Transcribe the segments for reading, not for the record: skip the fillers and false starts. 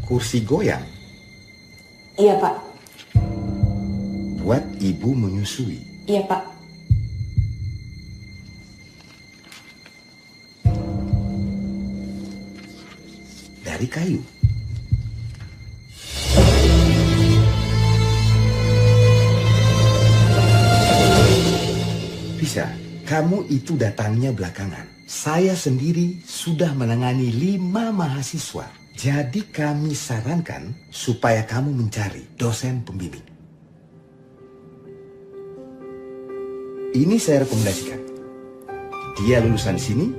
Kursi goyang? Iya, Pak. Buat ibu menyusui? Iya, Pak. Dari kayu? Bisa, kamu itu datangnya belakangan. Saya sendiri sudah menangani 5 mahasiswa. Jadi kami sarankan supaya kamu mencari dosen pembimbing. Ini saya rekomendasikan. Dia lulusan sini,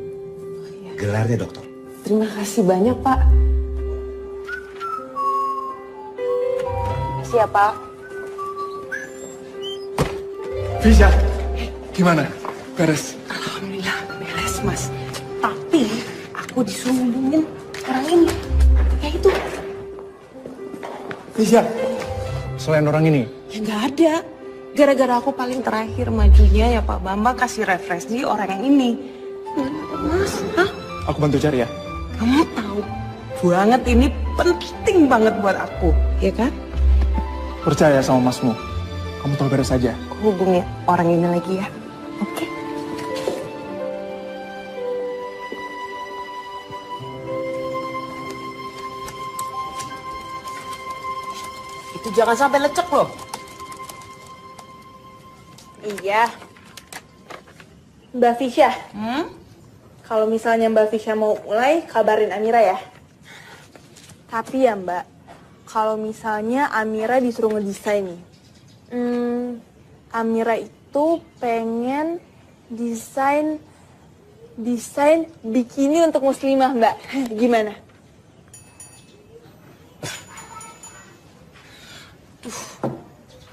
gelarnya doktor. Terima kasih banyak, Pak. Siapa? Fisya, gimana? Beres? Alhamdulillah, beres, Mas. Tapi aku disuruh hubungin orang ini. Ya itu. Fisya, selain orang ini? Ya nggak ada. Gara-gara aku paling terakhir majunya ya Pak Bambang kasih referensi orang yang ini. Mas, hah? Aku bantu cari ya? Kamu tahu banget ini penting banget buat aku, ya kan? Percaya sama masmu. Kamu tahu beres saja. Aku hubungi orang ini lagi ya. Oke? Itu jangan sampai lecek loh. Iya. Mbak Fisya. Kalau misalnya Mbak Fisya mau mulai, kabarin Amira ya. Tapi ya Mbak, kalau misalnya Amira disuruh ngedesain nih. Amira itu pengen desain bikini untuk muslimah Mbak. Gimana?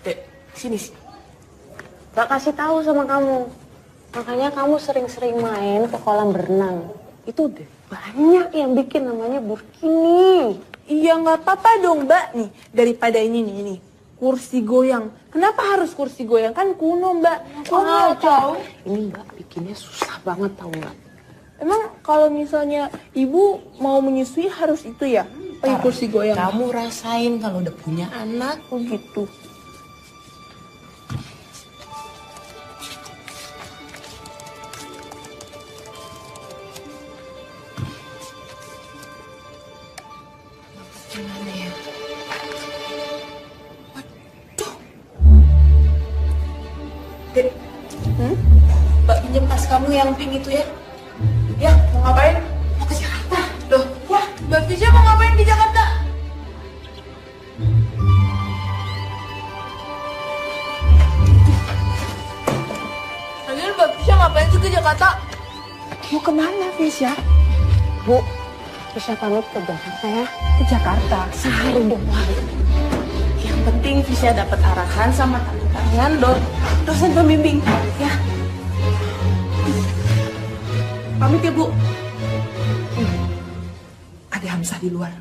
Dek, sini sih. Gak kasih tahu sama kamu. Makanya kamu sering-sering main ke kolam berenang. Itu deh banyak yang bikin namanya burkini. Iya nggak apa-apa dong Mbak nih. Daripada ini kursi goyang. Kenapa harus kursi goyang? Kan kuno Mbak. Tahu. Ini Mbak bikinnya susah banget tahu nggak? Emang kalau misalnya ibu mau menyusui harus itu ya? Pakai kursi goyang. Kamu rasain kalau udah punya anak. Oh gitu. Gimana ya? Waduh. Dek, Mbak pinjam tas kamu yang pink itu ya? Ya, mau ngapain? Mau ke Jakarta. Loh, wah, Mbak Fisya mau ngapain di Jakarta? Lagian Mbak Fisya ngapain sih ke Jakarta? Mau kemana, Fisya? Bu, bisa pamit ke Jakarta ya? Ke Jakarta. Sehari doang. Yang penting Fisya dapat arahan sama tangan dosen pembimbing. Ya. Pamit ya, Bu. Ada Hamzah di luar.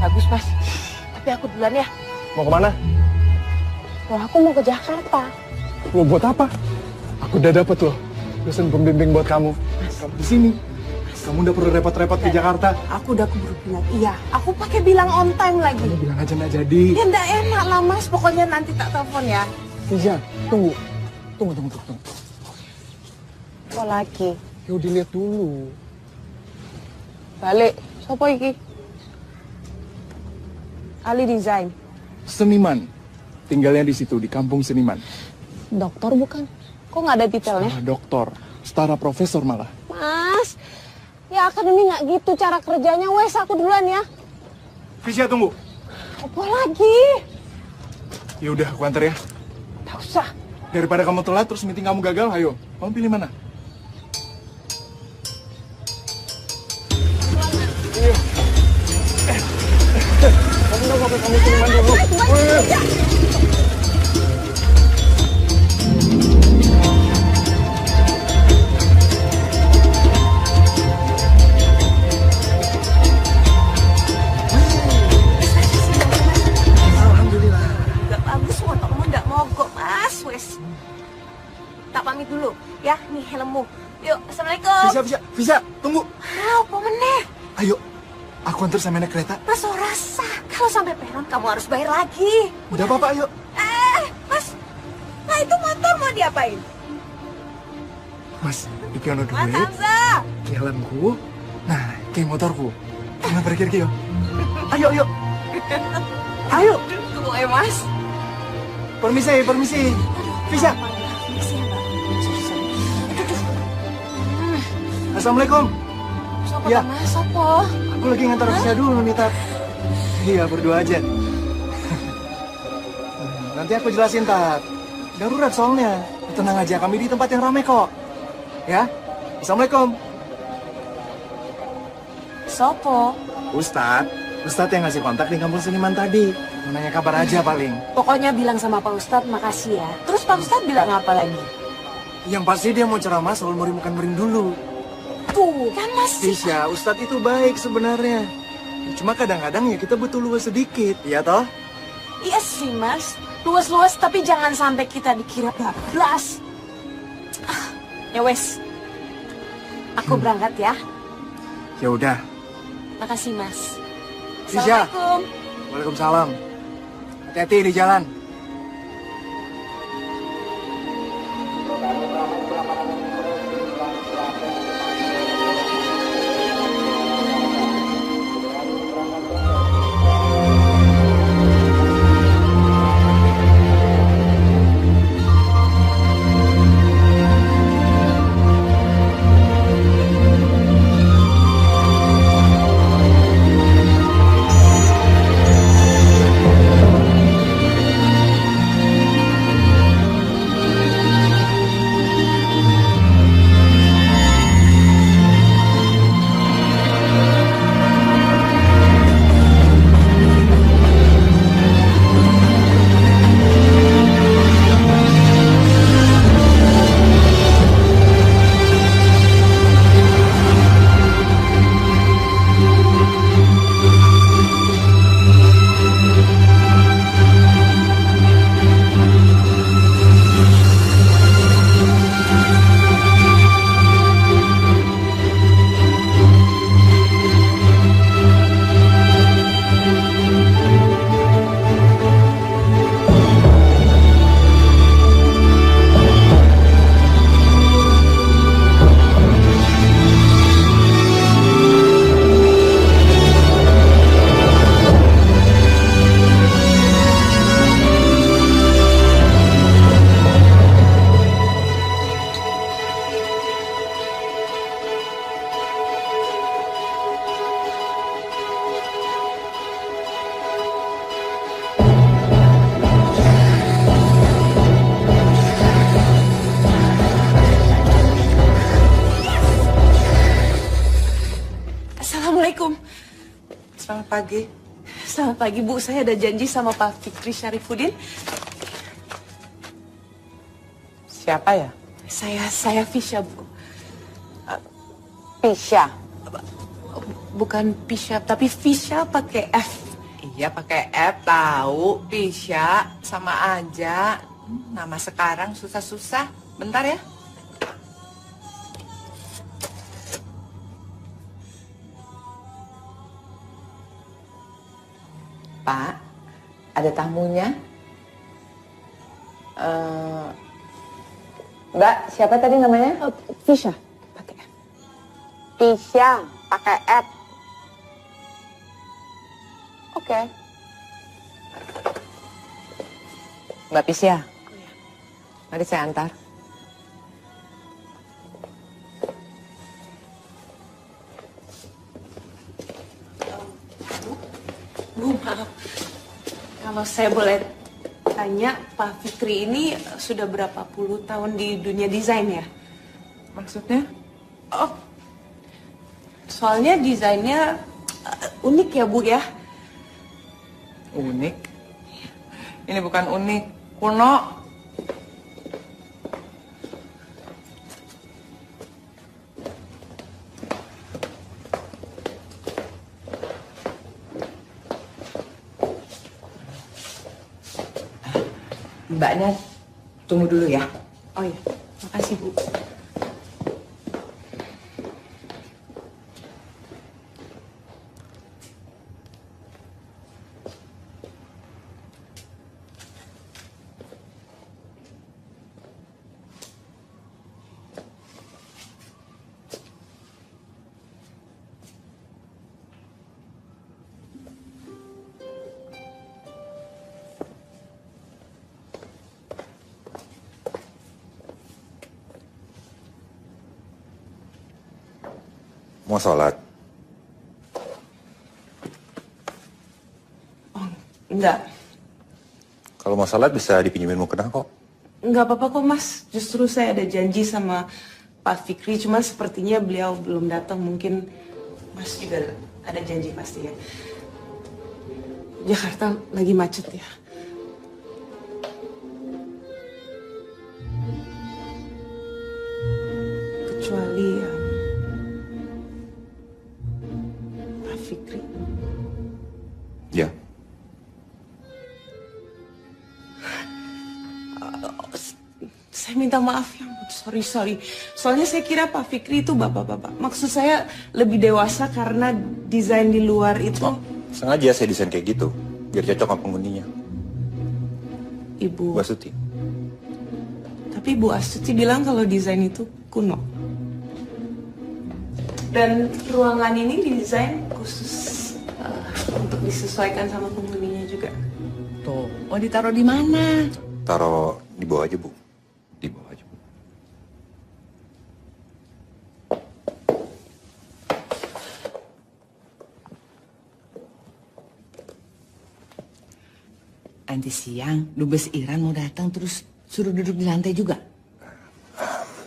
Bagus, Mas. Tapi aku duluan ya. Mau kemana? Wah, aku mau ke Jakarta. Mau buat apa? Aku udah dapet loh dosen pembimbing buat kamu. Kamu di sini. Kamu udah perlu repot-repot ke Jakarta. Aku udah keburu bilang iya. Aku pakai bilang on time lagi. Kamu bilang aja nggak jadi. Ya nggak enak lah, Mas. Pokoknya nanti tak telepon ya. Fisya, tunggu. Tunggu. Kok lagi? Yuk dilihat dulu. Balik. Sopo iki? Ali Design. Seniman. Tinggalnya di situ, di kampung seniman. Dokter bukan? Kok nggak ada detailnya? Doktor. Setara profesor malah. Mas, ya akademi nggak gitu cara kerjanya. Wes, aku duluan ya. Fisya, tunggu. Apa lagi? Ya udah, aku antar ya. Tak usah. Daripada kamu telat terus meeting kamu gagal, ayo. Kamu pilih mana? Iya. Kamu udah ngapain kamu seniman dulu? Gak bagus motormu nggak mogok, Mas. Wes. Tak pamit dulu ya, nih helmmu. Bisa, tunggu. Apa meneh? Ayo, aku antar sampai naik kereta. Mas rasa kalau sampai peron kamu harus bayar lagi. Udah apa, ayo. Mas. Nah itu motor mau diapain? Mas, iki ono Mas duit. Hamza. Ki helmku. Nah, ki motorku. Kita pergi ki yo. Ayo. Ayo. Tunggu Mas. Permisi. Bisa. Assalamualaikum. Sopo Ya. Mas, sopo? Aku lagi ngantar Fisya dulu nih, Tat. Iya, berdua aja. Nanti aku jelasin, Tat. Darurat soalnya. Tenang aja, kami di tempat yang ramai kok. Ya? Assalamualaikum. Sopo? Ustadz yang ngasih kontak di kampung seniman tadi. Mau nanya kabar aja paling. Pokoknya bilang sama Pak Ustadz makasih ya. Terus Pak Ustadz bilang apa lagi? Yang pasti dia mau ceramah soal mering dulu. Tuh, kan Mas. Fisya, Ustadz itu baik sebenarnya. Cuma kadang-kadang ya kita butuh luas sedikit. Iya toh? Iya sih Mas. Luas-luas tapi jangan sampai kita dikira bablas. Ya wes. Aku berangkat ya. Ya udah. Makasih Mas. Fisya. Assalamualaikum. Waalaikumsalam. Hati-hati di jalan. Assalamualaikum. Selamat pagi. Selamat pagi Bu, saya ada janji sama Pak Fikri Syarifuddin. Siapa ya? Saya Fisya Bu. Fisya. Bukan Fisya, tapi Fisya pakai F. Iya pakai F tahu. Fisya sama aja. Nama sekarang susah-susah. Bentar ya. Pak, ada tamunya. Mbak, siapa tadi namanya? Fisya pakai F. Fisya, pakai F. Oke. Mbak Fisya, mari saya antar. Bu, maaf. Kalau saya boleh tanya, Pak Fikri ini sudah berapa puluh tahun di dunia desain ya? Maksudnya? Oh, soalnya desainnya unik ya Bu ya? Unik? Ini bukan unik, kuno. Mbaknya tunggu dulu ya. Oh iya, makasih Bu. Mau sholat? Oh, enggak. Kalau mau sholat bisa dipinjemin mukena kok. Enggak apa-apa kok mas. Justru saya ada janji sama Pak Fikri. Cuma sepertinya beliau belum datang. Mungkin mas juga ada janji pasti ya. Jakarta lagi macet ya. Kecuali Pak Fikri. Ya. Saya minta maaf ya, sorry. Soalnya saya kira Pak Fikri itu bapak-bapak. Maksud saya lebih dewasa karena desain di luar itu. Oh, sengaja saya desain kayak gitu, biar cocok sama penghuninya. Ibu Bu Astuti. Tapi Bu Astuti bilang kalau desain itu kuno. Dan ruangan ini didesain khusus untuk disesuaikan sama penghuninya juga. Tuh, mau ditaruh di mana? Taruh di bawah aja, Bu. Di bawah aja, Bu. Nanti siang, Dubes Iran mau datang terus suruh duduk di lantai juga.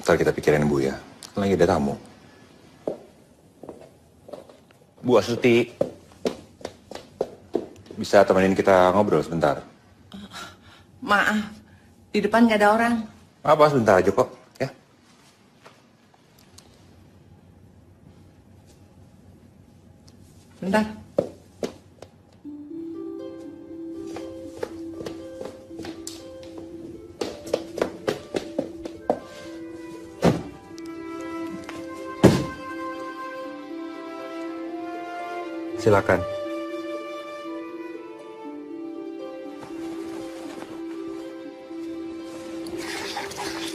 Ntar kita pikirin, Bu ya. Kan lagi ada tamu. Bu Astuti. Bisa temenin kita ngobrol sebentar? Maaf, di depan nggak ada orang. Apa, sebentar aja kok, ya. Bentar. Silakan.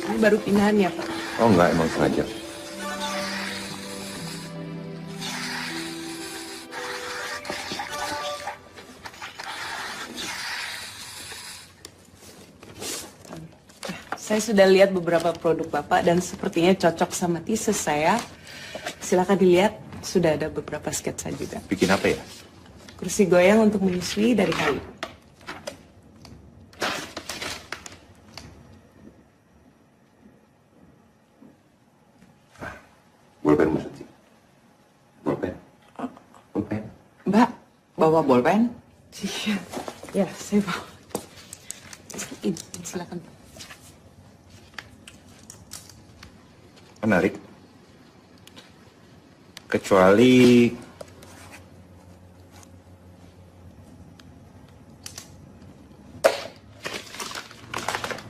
Ini baru pindahan ya Pak? Oh enggak, emang sengaja. Saya sudah lihat beberapa produk Bapak dan sepertinya cocok sama thesis saya. Silakan dilihat, sudah ada beberapa sketsa juga. Bikin apa ya? Kursi goyang untuk menyusui dari kayu. Bolpen, Bu Astuti. Bolpen. Bolpen. Mbak, bawa bolpen? Iya, ya saya bawa. Ini, silakan. Menarik. Kecuali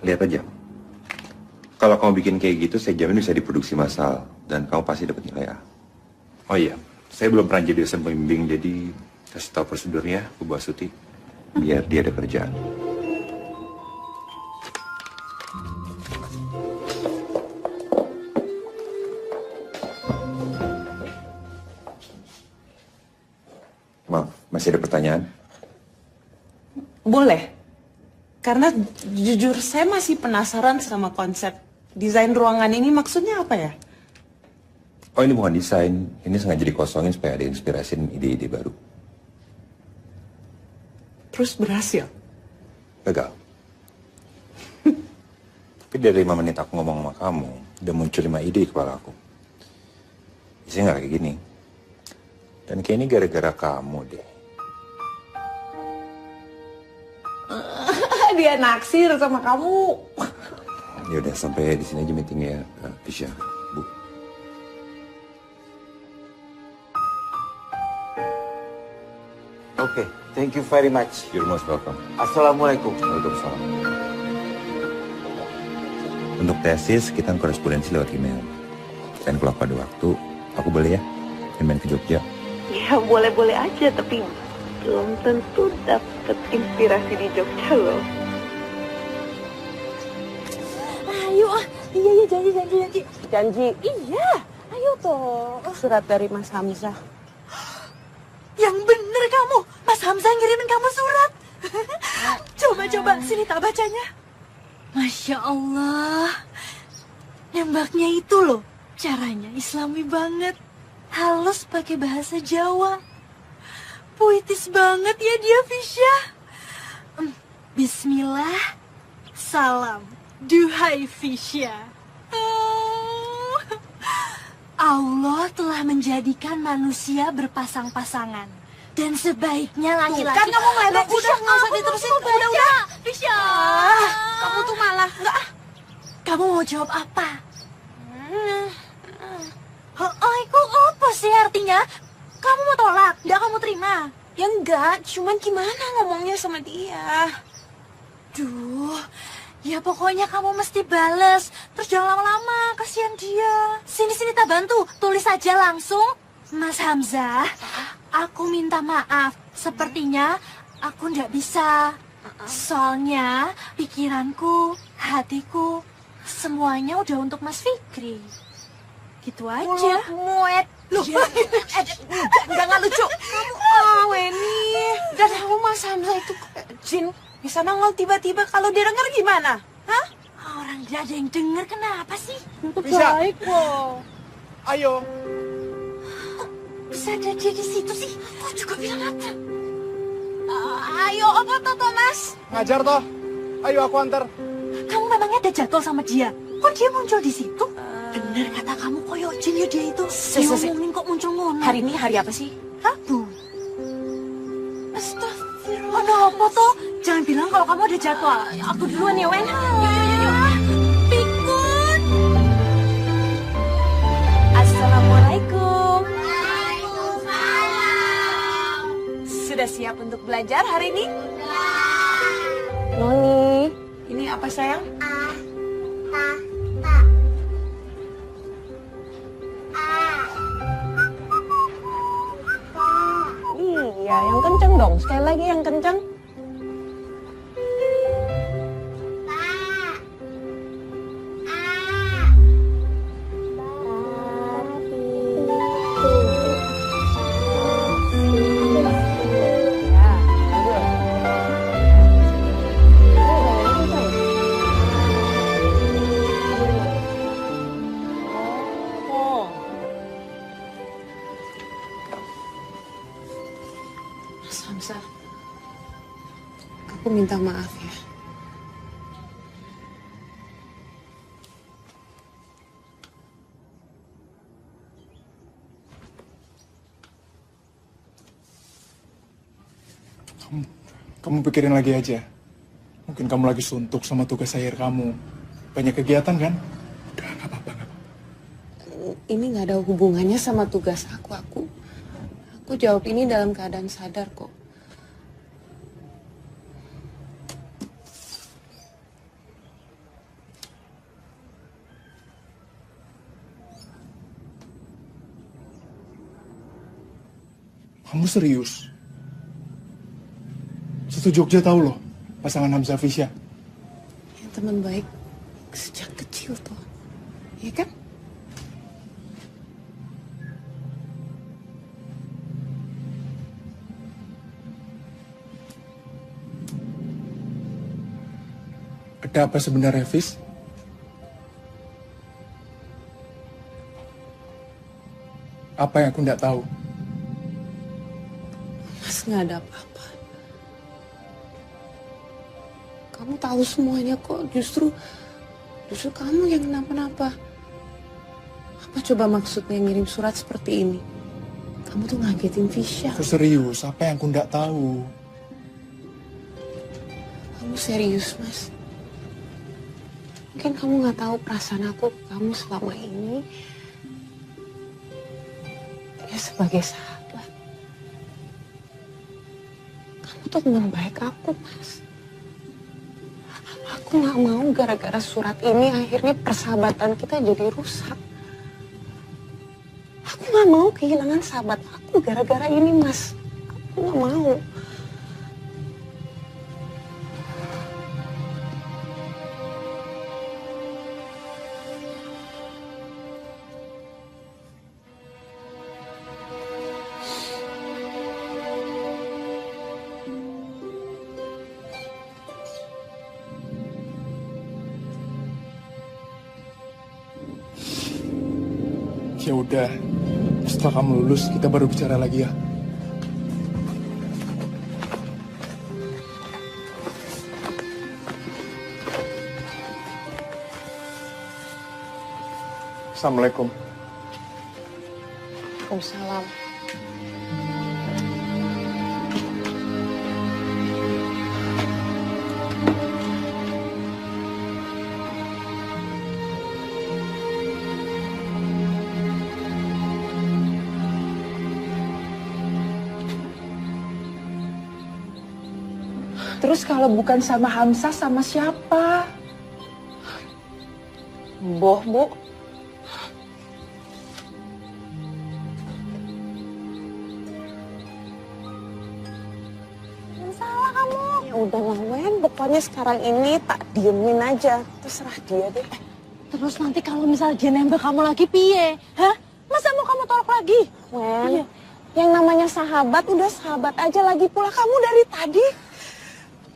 lihat aja. Kalau kamu bikin kayak gitu, saya jamin bisa diproduksi massal dan kamu pasti dapat nilai A. Oh iya, saya belum pernah jadi dosen pembimbing, jadi kasih tahu prosedurnya ke Bu Astuti biar dia ada kerjaan. Maaf, masih ada pertanyaan? Boleh. Karena jujur saya masih penasaran sama konsep desain ruangan ini, maksudnya apa ya? Oh, ini bukan desain, ini sengaja dikosongin supaya ada inspirasi dan ide-ide baru. Terus berhasil? Gagal. Tapi dari 5 menit aku ngomong sama kamu, udah muncul 5 ide di kepala aku. Isinya nggak kayak gini. Dan kayak ini gara-gara kamu deh. Dia naksir sama kamu. Ya udah, sampai di sini aja meetingnya, Tisha, Bu. Okay, thank you very much. You're most welcome. Assalamualaikum. Waalaikumsalam. Untuk tesis, kita korespondensi lewat email. Dan kalau pada waktu, aku boleh ya main ke Jogja. Ya boleh-boleh aja, tapi belum tentu dapet inspirasi di Jogja loh. Ayo iya janji. Janji. Iya, ayo toh. Surat dari Mas Hamzah. Yang bener kamu, Mas Hamzah ngirimin kamu surat. Coba, sini tak bacanya. Masya Allah, nembaknya itu loh, caranya islami banget. halus pakai bahasa Jawa. Puitis banget ya dia, Fisya. Bismillah, salam, duhai Fisya. Allah telah menjadikan manusia berpasang-pasangan. Dan sebaiknya laki-laki... Kan kamu ngeledek, udah, nggak usah diterusin. Udah, Fisya. Kamu tuh malah, enggak. Kamu mau jawab apa? Itu apa sih artinya? Kamu mau tolak? Nggak kamu terima? Ya enggak, cuman gimana ngomongnya sama dia? Duh, ya pokoknya kamu mesti bales. Terus jangan lama-lama, kasihan dia. Sini-sini tak bantu, tulis aja langsung. Mas Hamzah, aku minta maaf. Sepertinya aku nggak bisa. Soalnya pikiranku, hatiku, semuanya udah untuk Mas Fikri. Gitu aja. Muet. Loh, enggak lucu. Kamu Weni. Dan kamu Mas Hamzah itu jin bisa nongol tiba-tiba, kalau dia denger gimana? Hah? Orang gak ada yang denger, kenapa sih? Bisa. Baik loh. Ayo. Bisa ada dia di situ sih? Aku juga bilang apa? Ayo, apa toh Thomas? Ngajar toh. Ayo aku antar. Kamu memangnya ada jadwal sama dia? Kok dia muncul di situ? Bener kata kamu, koyo jin ya dia itu. Ngomongin kok muncul ngono. Hari ini hari apa sih? Rabu. Astagfirullah. Ada apa toh? Jangan bilang kalau kamu ada jadwal. Aku duluan ya, Wen. Yuk. Pikun. Assalamualaikum. Sudah siap untuk belajar hari ini? Noni. Ini apa sayang? Iya, yang kenceng dong. Sekali lagi yang kenceng. Mas Hamzah, aku minta maaf ya. Kamu pikirin lagi aja. Mungkin kamu lagi suntuk sama tugas akhir kamu. Banyak kegiatan kan? Udah, nggak apa-apa. Ini nggak ada hubungannya sama tugas aku. Aku jawab ini dalam keadaan sadar kok. Kamu serius? Satu Jogja tahu loh, pasangan Hamzah Fisya. Yang teman baik sejak kecil tuh, ya kan? Ada apa sebenarnya, Fis? Apa yang aku nggak tahu? Mas, nggak ada apa-apa. Kamu tahu semuanya kok. Justru kamu yang kenapa-napa. Apa coba maksudnya ngirim surat seperti ini? Kamu tuh ngagetin Fisya. Aku serius, apa yang aku nggak tahu? Kamu serius, Mas? Mungkin kamu nggak tahu perasaan aku ke kamu selama ini. Ya sebagai sahabat. Kamu tuh teman baik aku, Mas. Aku nggak mau gara-gara surat ini akhirnya persahabatan kita jadi rusak. Aku nggak mau kehilangan sahabat aku gara-gara ini, Mas. Aku nggak mau. Ya udah, Setelah kamu lulus, kita baru bicara lagi ya. Assalamualaikum. Waalaikumsalam. Terus kalau bukan sama Hamzah, sama siapa? Boh, Bu. Yang salah kamu. Ya udah lah, Wen. Pokoknya sekarang ini tak diemin aja. Terserah dia deh. Terus nanti kalau misal dia nembak kamu lagi piye? Hah? Masa mau kamu tolak lagi? Wen, yang namanya sahabat udah sahabat aja. Lagi pula kamu dari tadi,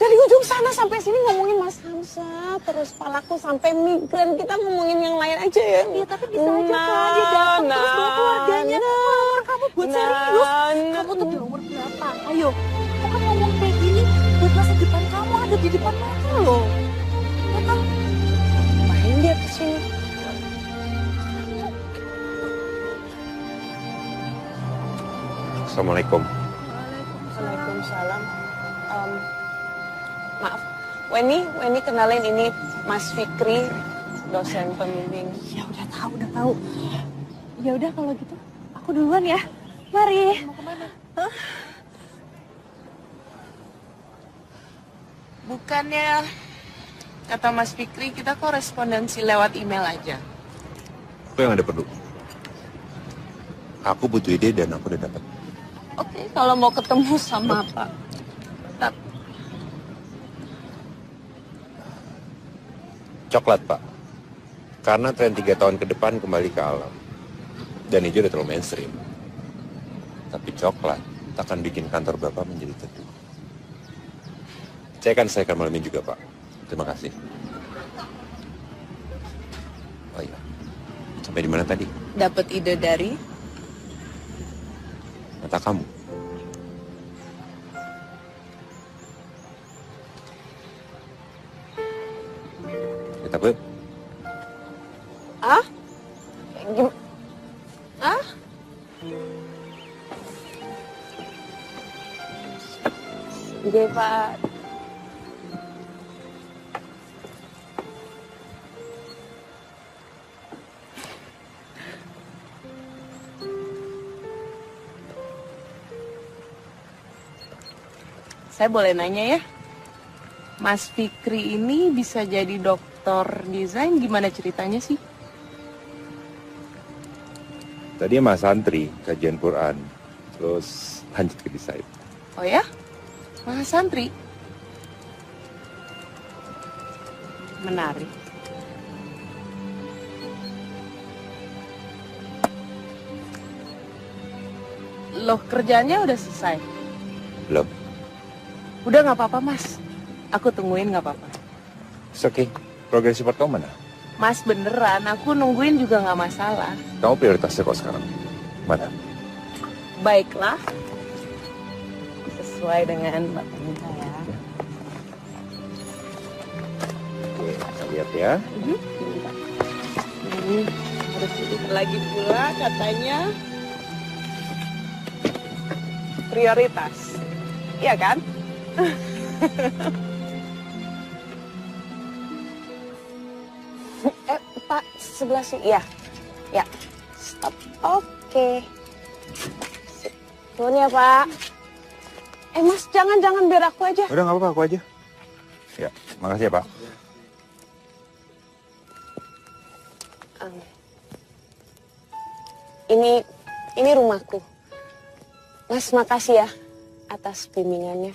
dari ujung sana sampai sini ngomongin Mas Hamzah, terus palaku sampai migran. Kita ngomongin yang lain aja ya. Iya, tapi bisa aja kan dia datang terus bawa keluarganya. Nomor kamu buat serius. Kamu tuh di umur berapa? Ayo, kok kan ngomong kayak gini buat masa depan kamu ada di depan mata loh. Ya kan? Main dia kesini. Assalamualaikum. Waalaikumsalam. Maaf, Weni kenalin ini Mas Fikri, dosen pembimbing. Ya udah tahu. Ya udah kalau gitu, aku duluan ya. Mari. Mau kemana? Bukannya kata Mas Fikri kita korespondensi lewat email aja. Itu yang ada perlu. Aku butuh ide dan aku udah dapat. Oke, kalau mau ketemu sama Pak. Coklat, Pak. Karena tren 3 tahun ke depan kembali ke alam. Dan hijau udah terlalu mainstream. Tapi coklat akan bikin kantor Bapak menjadi teduh. Saya akan selesaikan malam ini juga, Pak. Terima kasih. Oh iya. Sampai di mana tadi? Dapat ide dari Mata kamu. Kita gue. Ah? Gimana? Ah? Oke, Pak. Saya boleh nanya ya, Mas Fikri ini bisa jadi dokter desain, gimana ceritanya sih? Tadi Mas santri, kajian Quran, terus lanjut ke desain. Oh ya? Mas santri? Menarik. Loh, kerjanya udah selesai? Belum. Udah nggak apa-apa, Mas. Aku tungguin nggak apa-apa. It's okay. Progress report kamu mana? Mas beneran, aku nungguin juga nggak masalah. Kamu prioritasnya kok sekarang? Mana? Baiklah. Sesuai dengan Mbak minta ya. Oke, kita lihat ya. Ini harus dilihat lagi pula katanya. Prioritas. Iya kan? Pak, sebelah sini. Ya. Ya. Stop. Oke. Sip. Nuhun ya, Pak. Mas, jangan biar aku aja. Udah nggak apa-apa, aku aja. Ya, makasih ya Pak. Ini rumahku. Mas, makasih ya atas bimbingannya.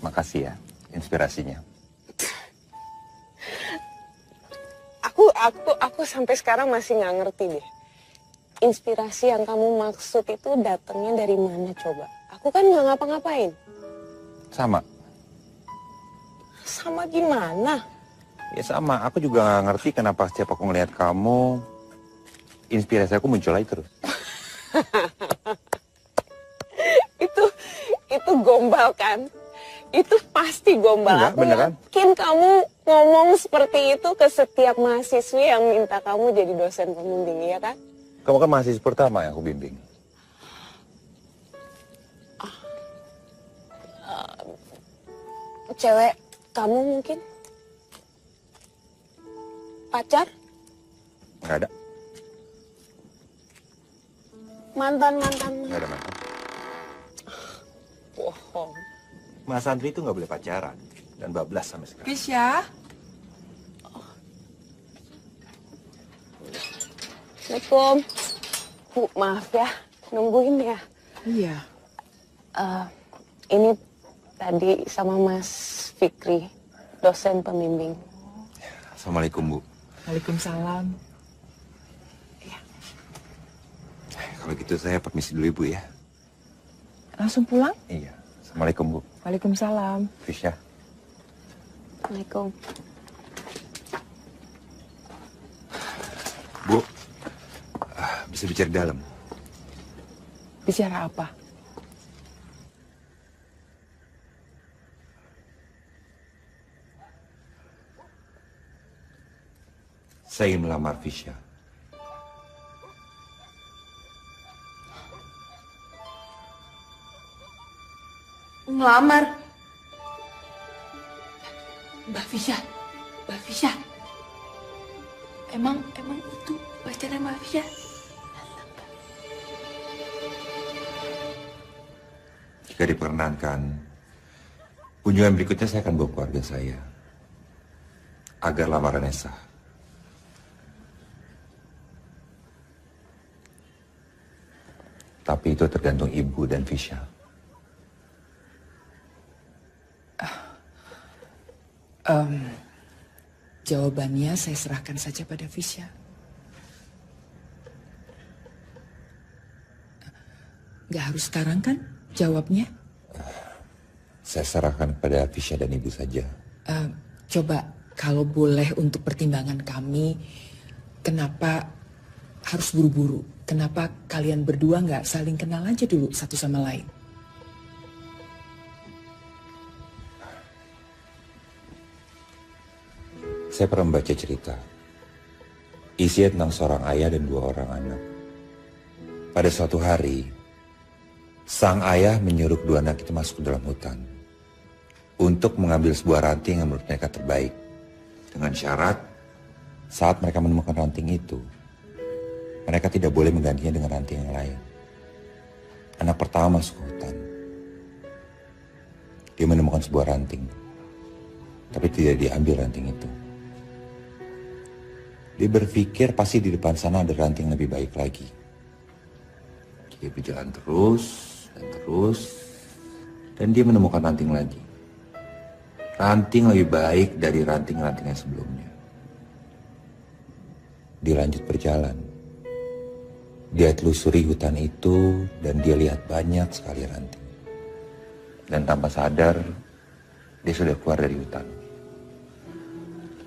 Makasih ya, inspirasinya. Aku sampai sekarang masih nggak ngerti deh. Inspirasi yang kamu maksud itu datangnya dari mana coba? Aku kan nggak ngapa-ngapain. Sama. Sama gimana? Ya sama, aku juga nggak ngerti kenapa setiap aku ngelihat kamu, inspirasi aku muncul lagi terus. Itu gombal kan? Itu pasti gombal. Enggak, Aku beneran. yakin kamu ngomong seperti itu ke setiap mahasiswi yang minta kamu jadi dosen pembimbing, ya kan? Kamu kan mahasiswa pertama yang aku bimbing. Cewek kamu mungkin? Pacar? Nggak ada. Mantan-mantan? Nggak ada mantan. Bohong. Mas Andri itu nggak boleh pacaran. Dan bablas sampai sekarang. Fisya, Assalamualaikum. Bu, maaf ya, nungguin ya. Iya. Ini tadi sama Mas Fikri, dosen pembimbing. Assalamualaikum, Bu. Waalaikumsalam. Kalau gitu saya permisi dulu, Ibu ya. Langsung pulang? Iya. Assalamualaikum, Bu. Waalaikumsalam. Fisya. Assalamualaikum. Bu, bisa bicara di dalam. Bicara apa? Saya ingin melamar Fisya. ngelamar. Mbak Fisya. Emang itu pacarnya Mbak Fisya? Jika diperkenankan, kunjungan berikutnya saya akan bawa keluarga saya. Agar lamarannya sah. Tapi itu tergantung Ibu dan Fisya. Jawabannya saya serahkan saja pada Fisya. Gak harus sekarang kan jawabnya? Saya serahkan kepada Fisya dan Ibu saja. Coba kalau boleh untuk pertimbangan kami, kenapa harus buru-buru? Kenapa kalian berdua gak saling kenal aja dulu satu sama lain? Saya pernah membaca cerita. Isinya tentang seorang ayah dan 2 orang anak. Pada suatu hari, sang ayah menyuruh kedua anak itu masuk ke dalam hutan untuk mengambil sebuah ranting yang menurut mereka terbaik. Dengan syarat, saat mereka menemukan ranting itu, mereka tidak boleh menggantinya dengan ranting yang lain. Anak pertama masuk ke hutan. Dia menemukan sebuah ranting, tapi tidak diambil ranting itu. Dia berpikir pasti di depan sana ada ranting lebih baik lagi. Dia berjalan terus, dan dia menemukan ranting lagi. Ranting lebih baik dari ranting-ranting yang sebelumnya. Dia lanjut berjalan. Dia telusuri hutan itu dan dia lihat banyak sekali ranting. Dan tanpa sadar, dia sudah keluar dari hutan.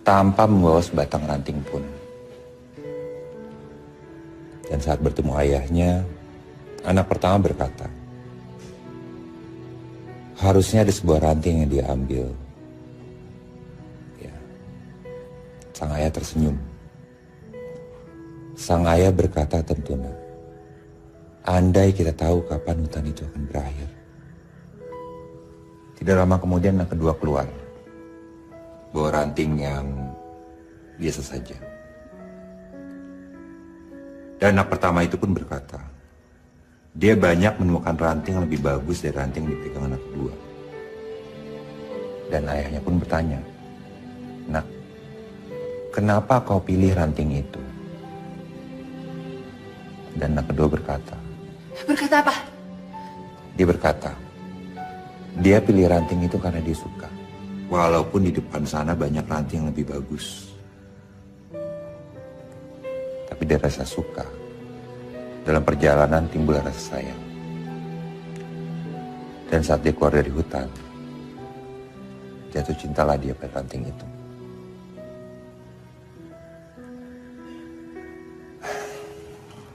Tanpa membawa sebatang ranting pun. Dan saat bertemu ayahnya, anak pertama berkata, harusnya ada sebuah ranting yang dia ambil. Ya. Sang ayah tersenyum. Sang ayah berkata tentu, nak, andai kita tahu kapan hutan itu akan berakhir. Tidak lama kemudian anak kedua keluar. Bawa ranting yang biasa saja. Dan anak pertama itu pun berkata, dia banyak menemukan ranting yang lebih bagus dari ranting yang dipegang anak kedua. Dan ayahnya pun bertanya, nak, kenapa kau pilih ranting itu? Dan anak kedua berkata. Berkata apa? Dia berkata, dia pilih ranting itu karena dia suka. Walaupun di depan sana banyak ranting yang lebih bagus. Tapi dia rasa suka. Dalam perjalanan timbul rasa sayang. Dan saat dia keluar dari hutan, jatuh cintalah dia pada ranting itu.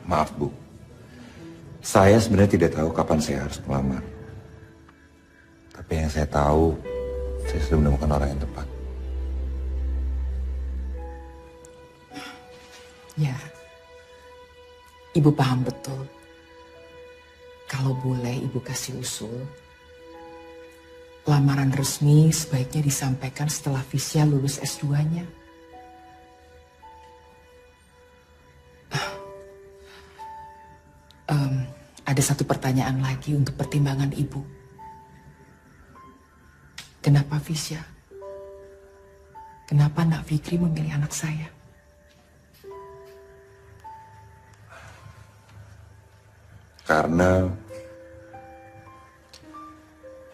Maaf, Bu. Saya sebenarnya tidak tahu kapan saya harus melamar. Tapi yang saya tahu, saya sudah menemukan orang yang tepat. Ya, Ibu paham betul. Kalau boleh Ibu kasih usul, lamaran resmi sebaiknya disampaikan setelah Visya lulus S2-nya. Ada satu pertanyaan lagi untuk pertimbangan Ibu. Kenapa Visya? Kenapa Nak Fikri memilih anak saya? Karena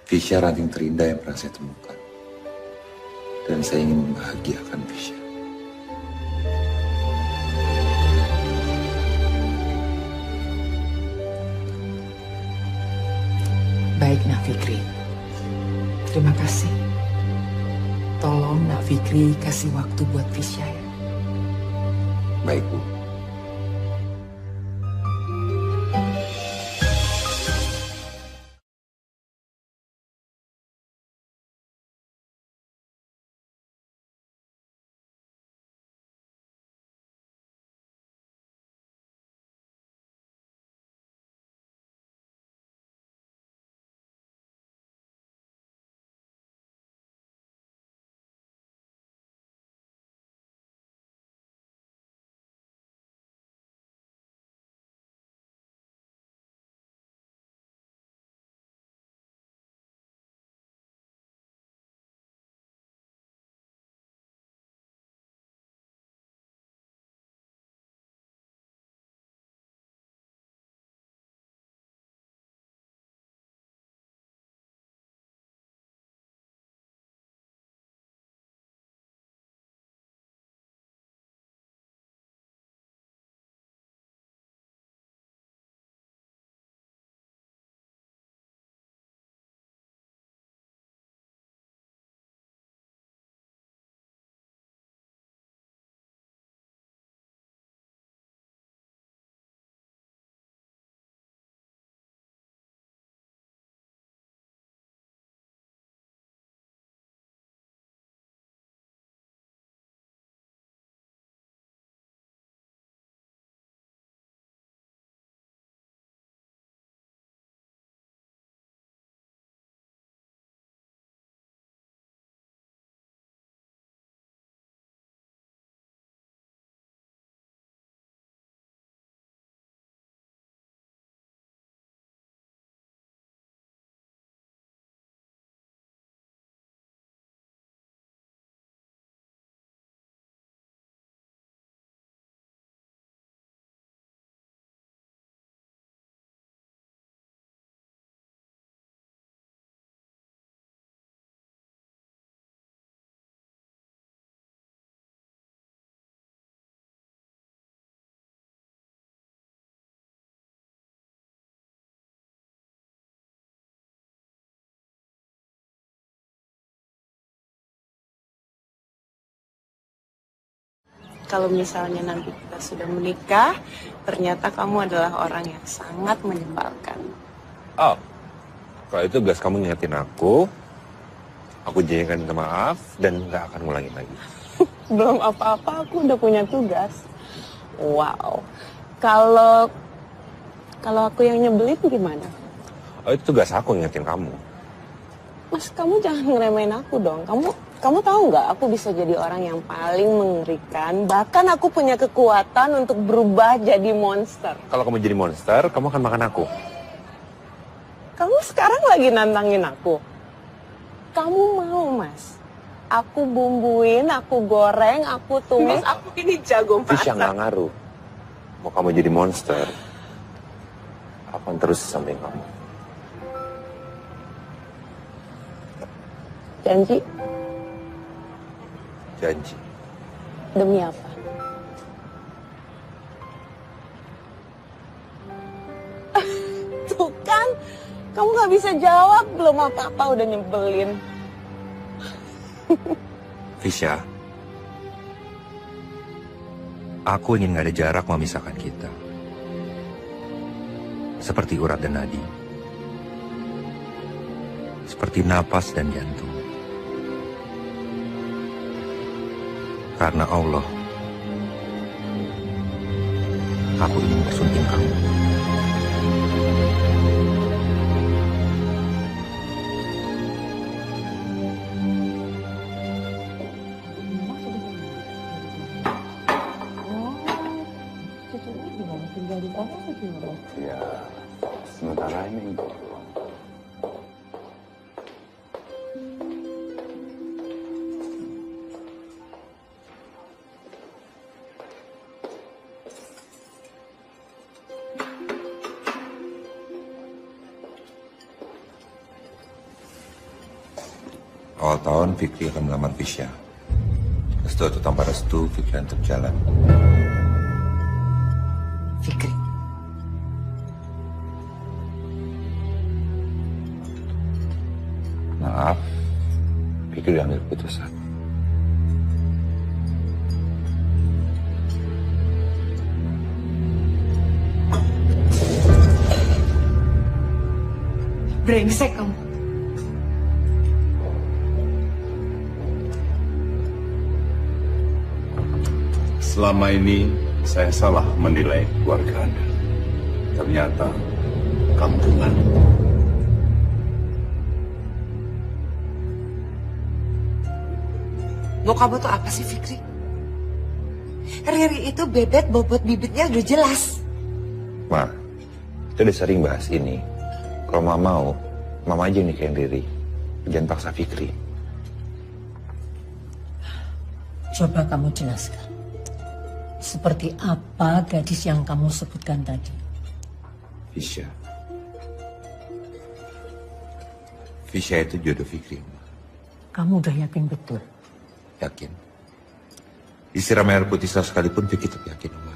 Visya ranting terindah yang pernah saya temukan. Dan saya ingin membahagiakan Visya. Baik Nak Fikri. Terima kasih. Tolong Nak Fikri kasih waktu buat Visya ya. Baik, Bu. Kalau misalnya nanti kita sudah menikah, ternyata kamu adalah orang yang sangat menyebalkan. Oh, kalau itu gas kamu ngingetin aku janji akan minta maaf dan nggak akan ngulangin lagi. Belum apa-apa, aku udah punya tugas. Wow. Kalau aku yang nyebelin gimana? Oh, itu tugas aku ngingetin kamu. Mas, kamu jangan ngeremehin aku dong. Kamu tahu nggak, aku bisa jadi orang yang paling mengerikan. Bahkan aku punya kekuatan untuk berubah jadi monster. Kalau kamu jadi monster, kamu akan makan aku. Kamu sekarang lagi nantangin aku. Kamu mau, Mas? Aku bumbuin, aku goreng, aku tumis, aku ini jago masak. Visya nggak ngaruh. Mau kamu jadi monster, akan terus di samping kamu. Janji? Janji. Demi apa? Tuh kan, kamu gak bisa jawab, belum apa-apa udah nyebelin. Visya, aku ingin gak ada jarak memisahkan kita. seperti urat dan nadi, seperti napas dan jantung. Karena Allah, aku ingin bersunting kamu. Ya, sementara ini. Awal tahun Fikri akan melamar Fisya. Restu atau tanpa restu, Fikri tetap jalan. Fikri. Maaf, Fikri udah ambil keputusan. Brengsek kamu. Selama ini saya salah menilai keluarga Anda. Ternyata kampungan. Mau kamu tuh apa sih, Fikri? Riri itu bebet bobot bibitnya udah jelas. Ma, kita udah sering bahas ini. Kalau Mama mau, Mama aja nikahin Riri. Jangan paksa Fikri. Coba kamu jelaskan. Seperti apa gadis yang kamu sebutkan tadi? Fisya. Fisya itu jodoh Fikri. Kamu udah yakin betul? Yakin. Disiram air putih sekalipun Fikri tetap yakin, Ma.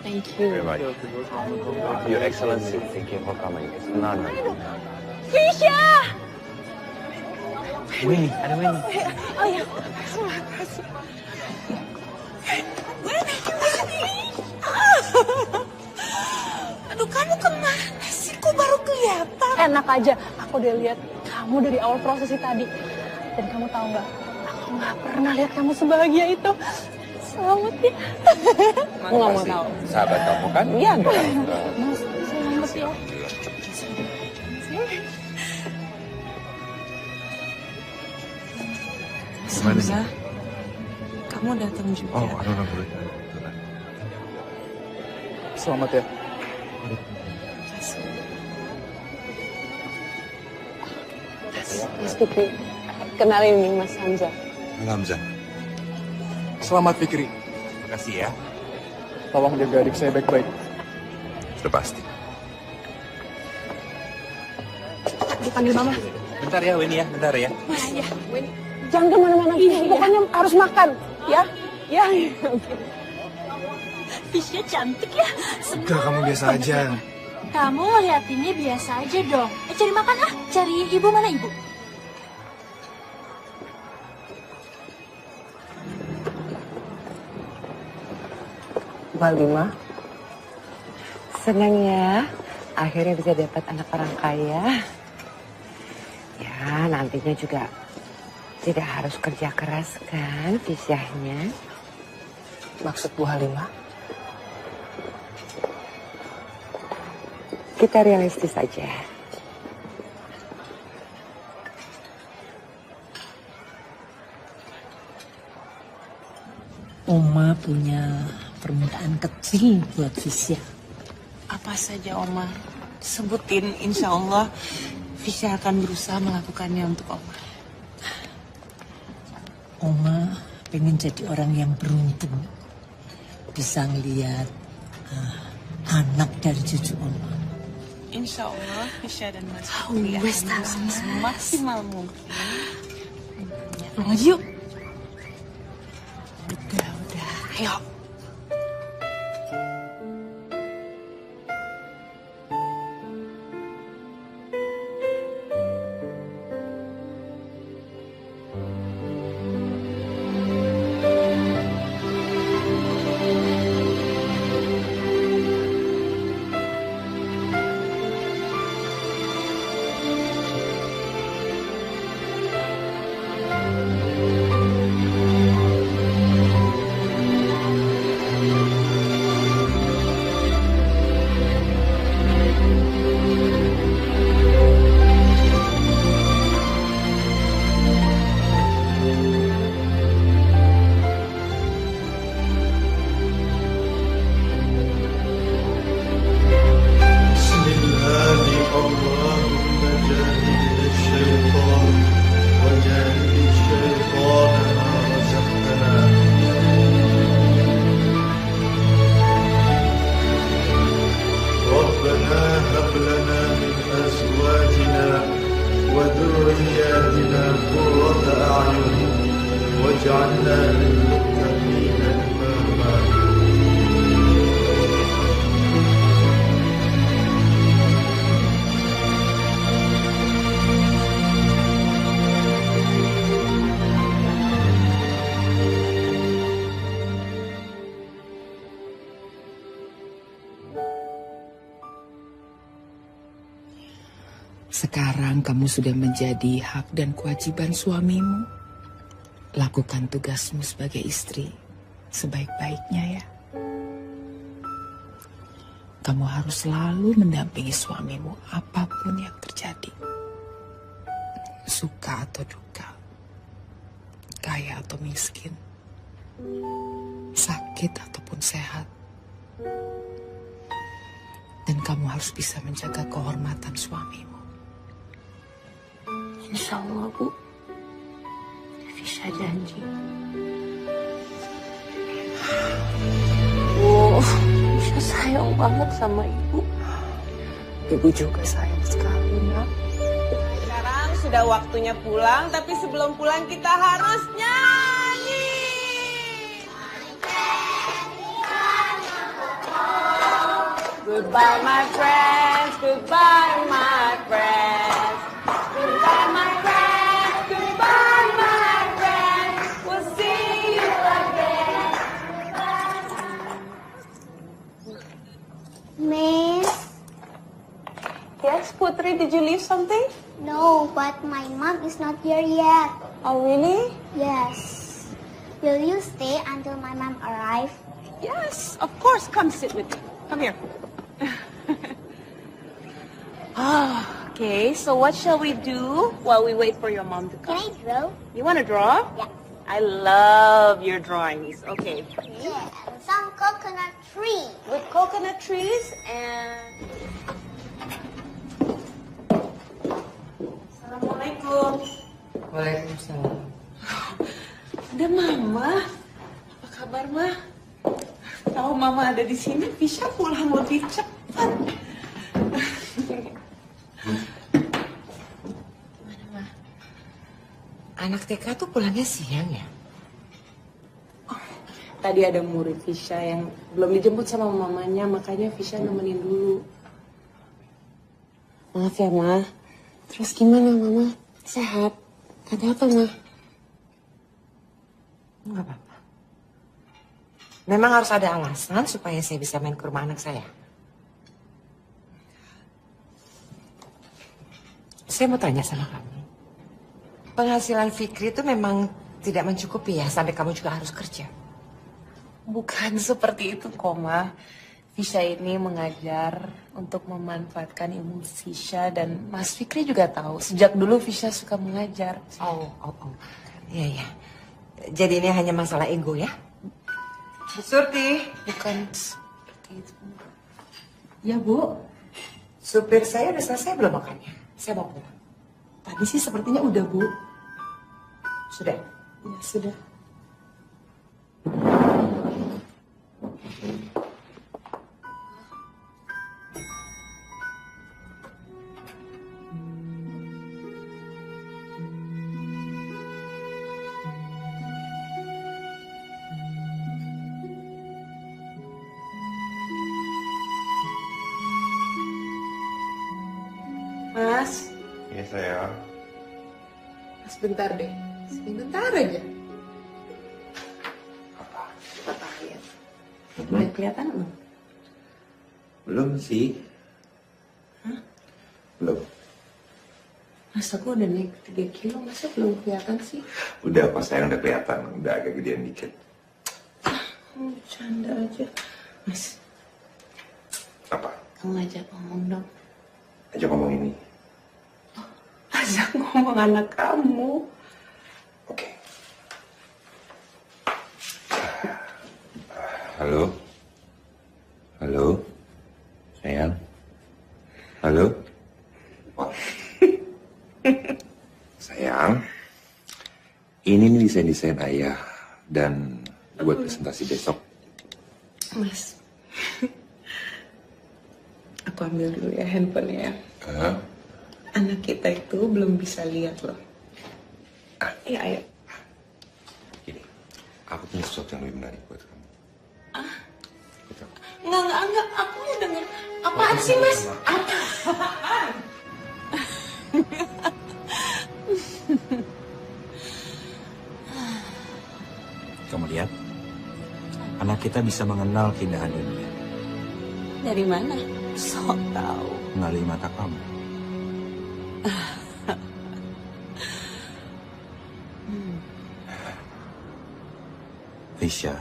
Thank you very much. Your Excellency, thank you for coming. It's an honor. Fisya! Winnie, ada Winnie. Oh ya, terima kasih. Aduh, kamu kemana sih? Kok baru kelihatan? Enak aja, aku udah lihat kamu dari awal prosesi tadi. Dan kamu tahu nggak, aku nggak pernah lihat kamu sebahagia itu. Selamat ya. Aku nggak mau tahu. Sahabat kamu kan? Iya dong. Mas, selamat ya. Samza, kamu datang juga. Oh, aduh, boleh. Selamat ya. Mas Fikri, Kenalin nih Mas Hamzah. Hamzah. Selamat Fikri. Makasih ya. Tolong jaga adik saya baik-baik. Sudah pasti. Dipanggil Mama. Bentar ya, Winnie ya. Bentar ya. Ya, Win. Jangan kemana-mana, pokoknya harus makan, ya? Ya. Fisya cantik ya. Udah, kamu biasa aja. Kamu ngeliatinnya biasa aja dong. Cari makan ah. Cari ibu, mana ibu? Mbak Lima, senang ya akhirnya bisa dapat anak orang kaya. Ya, nantinya juga tidak harus kerja keras kan Fisyahnya. Maksud Bu Halimah? Kita realistis saja. Oma punya permintaan kecil buat Fisya. Apa saja Oma? Sebutin, insya Allah Fisya akan berusaha melakukannya untuk Oma. Oma pengen jadi orang yang beruntung. Bisa ngeliat anak dari cucu Oma. Insya Allah Fisya dan Mas Wes semaksimal mungkin. Pulang aja yuk. Udah, ayo. Sekarang kamu sudah menjadi hak dan kewajiban suamimu. Lakukan tugasmu sebagai istri sebaik-baiknya ya. Kamu harus selalu mendampingi suamimu apapun yang terjadi. Suka atau duka, kaya atau miskin, sakit ataupun sehat. Dan kamu harus bisa menjaga kehormatan suamimu. Insya Allah, Bu. Fisya janji. Oh, Fisya sayang banget sama Ibu. Ibu juga sayang sekali, Nak. Sekarang sudah waktunya pulang, tapi sebelum pulang kita harus nyanyi. Goodbye, my friends. Goodbye, my friends. Goodbye, my friends. Goodbye, my friends. We'll see you again. Miss? Yes, Putri, did you leave something? No, but my mom is not here yet. Oh, really? Yes. Will you stay until my mom arrives? Yes, of course. Come sit with me. Come here. Okay, so what shall we do while we wait for your mom to come? Can I draw? You want to draw? Yeah. I love your drawings. Okay. Yeah, and some coconut tree. With coconut trees and... Assalamualaikum. Waalaikumsalam. Waalaikumsalam. Ada Mama. Apa kabar, Ma? Tahu Mama ada di sini, bisa pulang lebih cepat. Mana, Ma? Anak TK tuh pulangnya siang ya? Tadi ada murid Fisya yang belum dijemput sama mamanya, makanya Fisya nemenin dulu. Maaf ya, Ma. Terus gimana, Mama? Sehat? Ada apa, Ma? Enggak apa-apa. Memang harus ada alasan supaya saya bisa main ke rumah anak saya. Saya mau tanya sama kamu. Penghasilan Fikri itu memang tidak mencukupi ya, sampai kamu juga harus kerja. Bukan seperti itu, Koma. Fisya ini mengajar untuk memanfaatkan ilmu Fisya dan Mas Fikri juga tahu. Sejak dulu Fisya suka mengajar. Oh. Iya, iya. Jadi ini hanya masalah ego ya? Bu Surti. Bukan seperti itu. Ya, Bu. Supir saya udah selesai belum makannya? Saya mau pulang. Tadi sih sepertinya udah, Bu. Sudah? Ya, sudah. Mas. Iya, sayang. Mas bentar deh. Sebentar aja. Apa lihat? Udah kelihatan belum? Belum sih. Hah? Belum. Mas, aku udah naik 3 kilo, masa belum kelihatan sih? Udah, pas sayang udah kelihatan. Udah agak gedean dikit. Bercanda aja. Mas. Apa? Kamu ajak ngomong dong. Ajak ngomong ini. Ajak ngomong anak kamu. Oke. Halo? Halo? Sayang? Halo? Wah. Sayang, ini nih desain-desain ayah dan buat presentasi besok. Mas. Aku ambil dulu ya handphonenya. Anak kita itu belum bisa lihat loh. Iya, ayo. Gini, aku punya sesuatu yang lebih menarik buat kamu. Enggak. Aku mau denger. Apaan sih, Mas? Apaan? Kamu lihat, anak kita bisa mengenal keindahan dunia. Dari mana? Sok tahu. Melalui mata kamu. Fisya.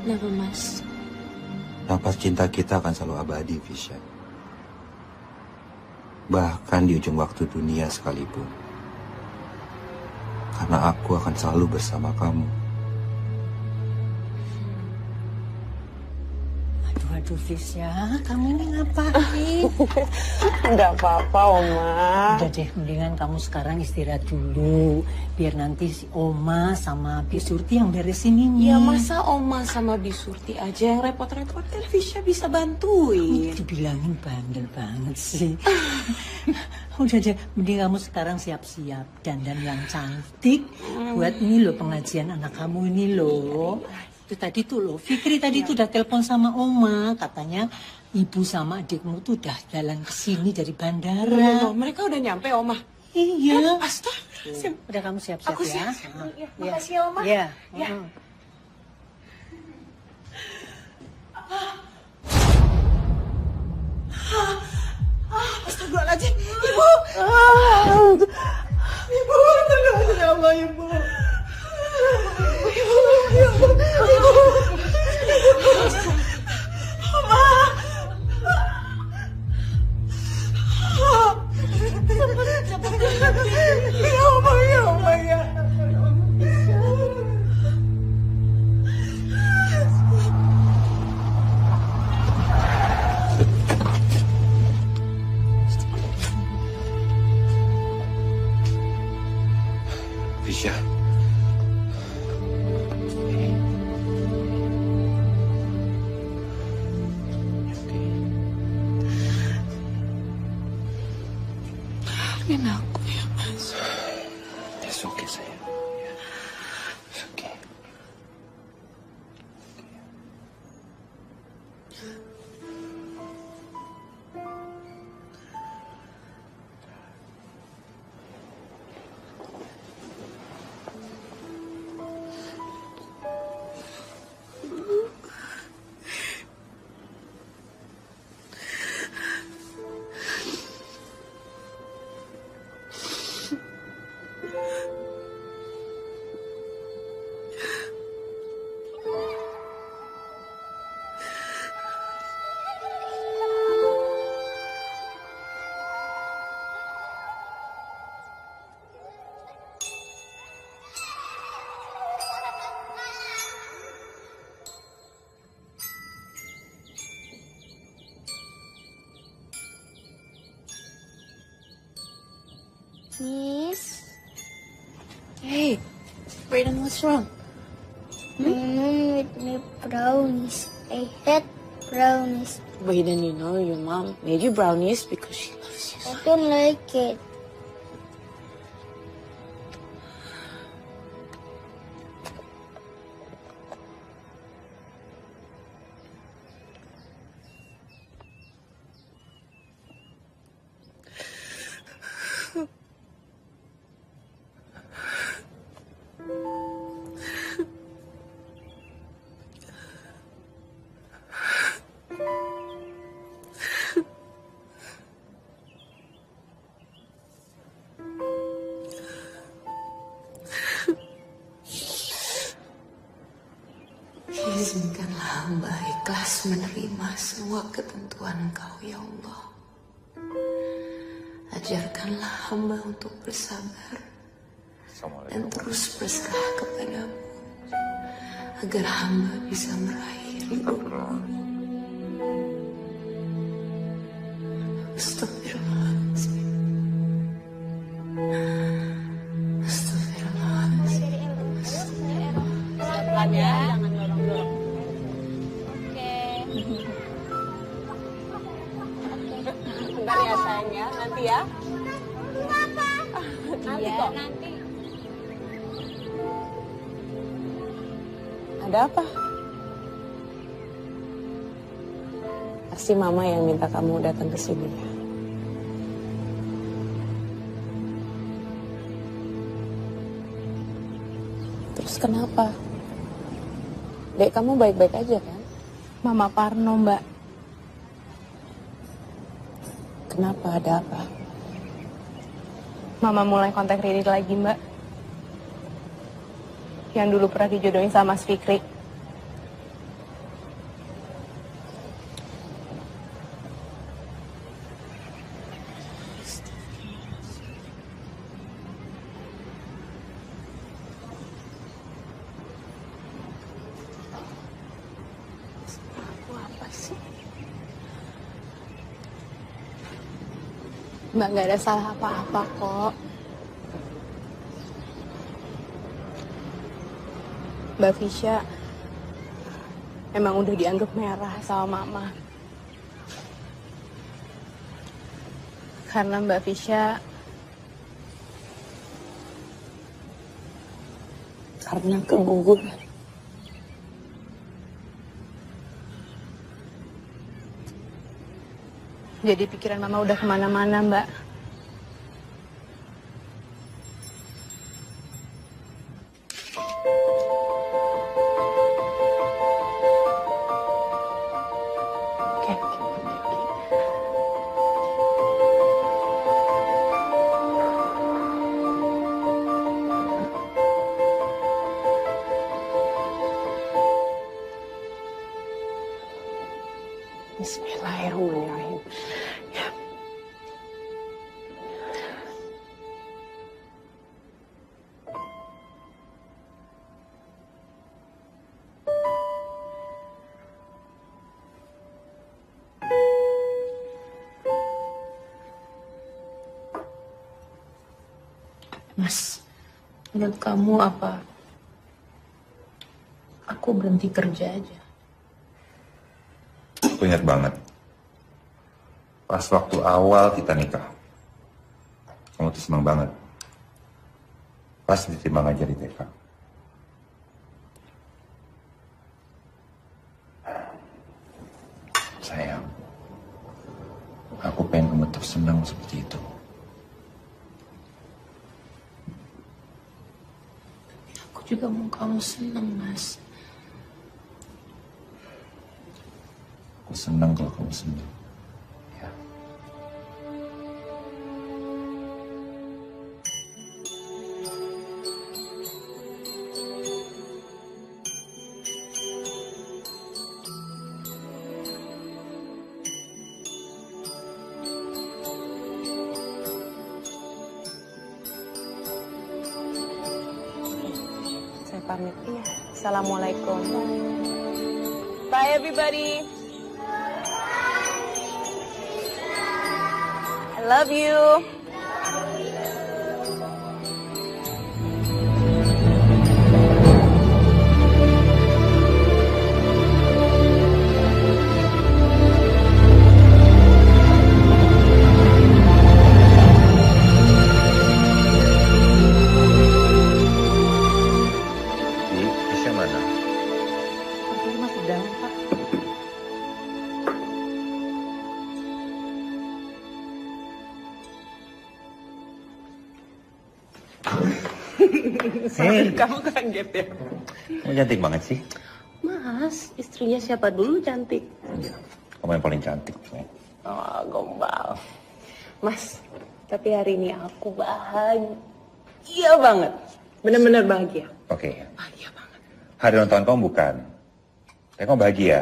Kenapa, Mas? Nafas cinta kita akan selalu abadi, Fisya. Bahkan di ujung waktu dunia sekalipun. Karena aku akan selalu bersama kamu. Aduh, Fisya, kamu ini ngapain? Enggak apa-apa, Oma. Udah deh, mendingan kamu sekarang istirahat dulu. Biar nanti si Oma sama Bi Surti yang beresin ini. Ya masa Oma sama Bi Surti aja yang repot-repot, kan Fisya bisa bantuin. Dibilangin bandel banget sih. Udah deh, mending kamu sekarang siap-siap dandan yang cantik. Buat ini loh pengajian anak kamu ini loh. Itu tadi tuh loh, Fikri tadi tuh udah telepon sama Oma. Katanya ibu sama adikmu tuh udah jalan ke sini dari bandara. Mereka udah nyampe, Oma? Iya. Astaga. Udah kamu siap-siap Aku ya. siap-siap dulu ya. Makasih ya, Oma. Iya. Ya. Astagfirullahaladzim, Ibu. Ibu, ya Allah, Ibu. Sis. Hey, Brayden, what's wrong? Mom made me brownies. I hate brownies. Brayden, you know your mom made you brownies because she loves you. I don't like it. Izinkanlah hamba ikhlas menerima semua ketentuan Engkau, ya Allah. Ajarkanlah hamba untuk bersabar dan terus berserah kepadamu, agar hamba bisa meraih ridho-Mu. Astagfirullahaladzim. Astagfirullahaladzim. Pelan ya, jangan dorong-dorong. Oke. Bentar ya sayang ya, nanti ya. Kenapa? Nanti Iya, kok. nanti. Ada apa? Pasti Mama yang minta kamu datang ke sini ya. Terus kenapa? Dek, kamu baik-baik aja kan? Mama Parno, Mbak. Kenapa, ada apa? Mama mulai kontak Riri lagi, Mbak. Yang dulu pernah dijodohin sama Mas Fikri. Aku apa sih? Mbak, nggak ada salah apa-apa kok. Mbak Fisya emang udah dianggap merah sama Mama. Karena Mbak Fisya Karena keguguran. jadi pikiran Mama udah kemana-mana, Mbak. Bismillahirrahmanirrahim. Ya. Mas, menurut kamu apa? Aku berhenti kerja aja. Aku ingat banget. Pas waktu awal kita nikah. Kamu tuh senang banget. Pas diterima ngajar di TK. Sayang, aku pengen kamu tetap senang seperti itu. Aku juga mau kamu senang, Mas. Aku senang kalau kamu senang. Ya. Saya pamit. Iya. Assalamualaikum. Bye everybody. I love you. Hey. Kamu kaget ya? Kamu cantik banget sih. Mas, istrinya siapa dulu cantik? Kamu yang paling cantik. Oh, gombal. Mas, tapi hari ini aku bahagia banget. Bener-bener bahagia. Oke. Hari ulang tahun kamu bukan. Tapi kamu bahagia.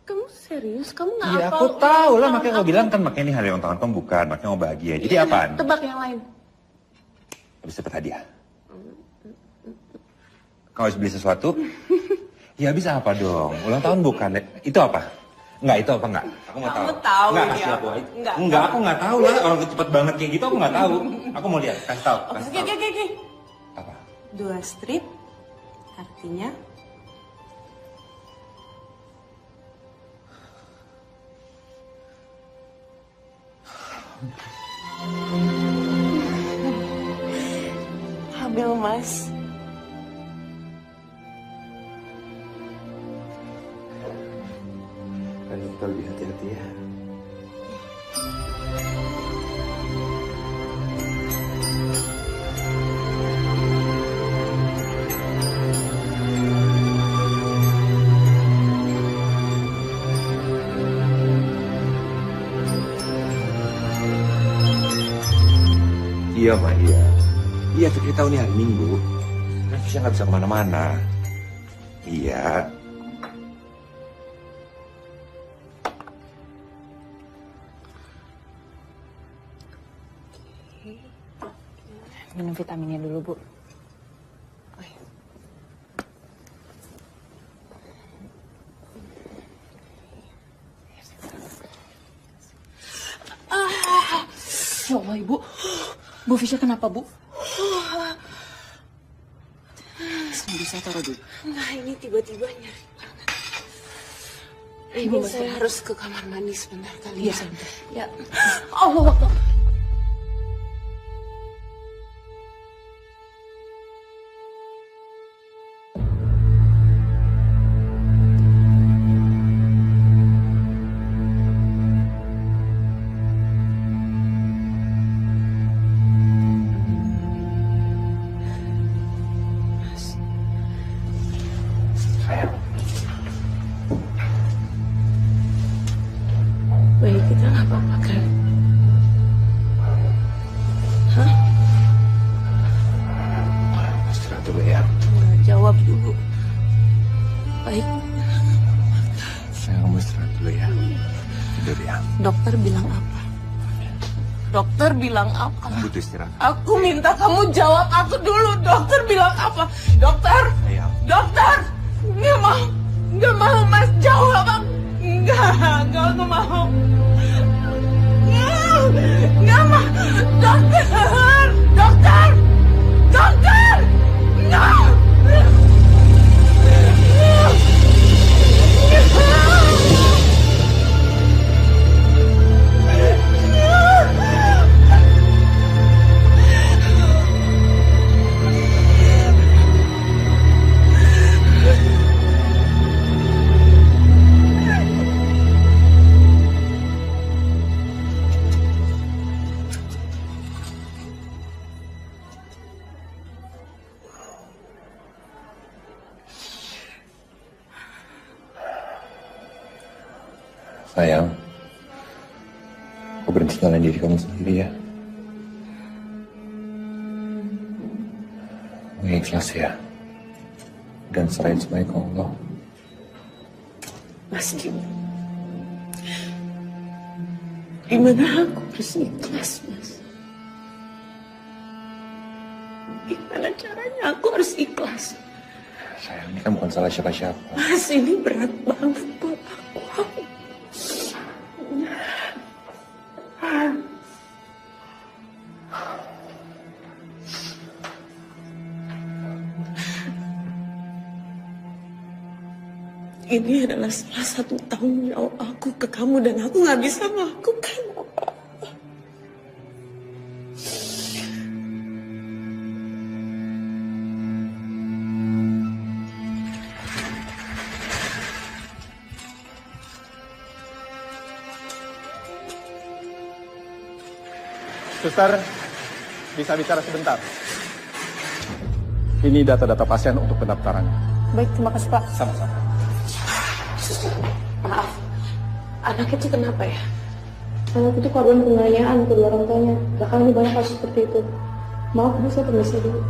Kamu serius? Kamu nggak Iya, apa? aku tahu lah. Makanya kamu bilang kan, makanya ini hari ulang tahun kamu bukan. Makanya kamu bahagia. Jadi apaan? Tebak yang lain. Habis dapat hadiah. Kamu habis beli sesuatu? Ya bisa apa dong? Ulang tahun bukan. Itu apa? Enggak, itu apa enggak? Aku mau tahu. Kamu tahu Enggak, ya? kasih aku. Enggak. Enggak, aku enggak tahu lah. Orang cepet banget kayak gitu aku enggak tahu. Aku mau lihat. Kasih tahu. Kasih tahu. Oke. Apa? 2 strip. Artinya hamil, Mas. Dan kita lebih hati-hati ya. Iya, Ma, iya. Iya, kita tahu nih hari Minggu. Kan Fisya nggak bisa kemana-mana. Iya. Minum vitaminnya dulu, Bu. Ya Allah, Ibu. Bu Fisya kenapa, Bu? Bisa taruh dulu. Nah, ini tiba-tiba nyari banget. Ibu, saya harus ke kamar mandi sebentar kali ya. Ya. Allah. Bayi kita nggak apa-apa kan? Hah? Istirahat dulu ya. Nggak jawab dulu. Baik. Sayang, kamu istirahat dulu ya. Tidur ya. Dokter bilang apa? Dokter bilang apa? Kamu butuh istirahat. Aku minta kamu jawab aku dulu. Dokter bilang apa? Dokter! Sayang. Dokter! Nggak mau. Nggak mau, Mas. Jawab aku. Nggak mau. Nggak mau. Dokter! Dokter! Dokter! Nggak! Sayang, aku berhenti nyalain diri kamu sendiri ya. Kamu ikhlas ya. Dan serahin semuanya ke Allah. Mas gimana aku harus ikhlas, Mas? Gimana caranya aku harus ikhlas? Sayang, ini kan bukan salah siapa-siapa. Mas, ini berat banget buat aku. Ini adalah salah satu tanggung jawab aku ke kamu dan aku nggak bisa melakukan apa-apa. Suster, bisa bicara sebentar? Ini data-data pasien untuk pendaftarannya. Baik, terima kasih Pak. Sama-sama. Maaf, anak itu kenapa ya? Anak itu korban penganiayaan kedua orang tuanya. Bahkan ini banyak kasus seperti itu. Maaf Bu, saya permisi dulu.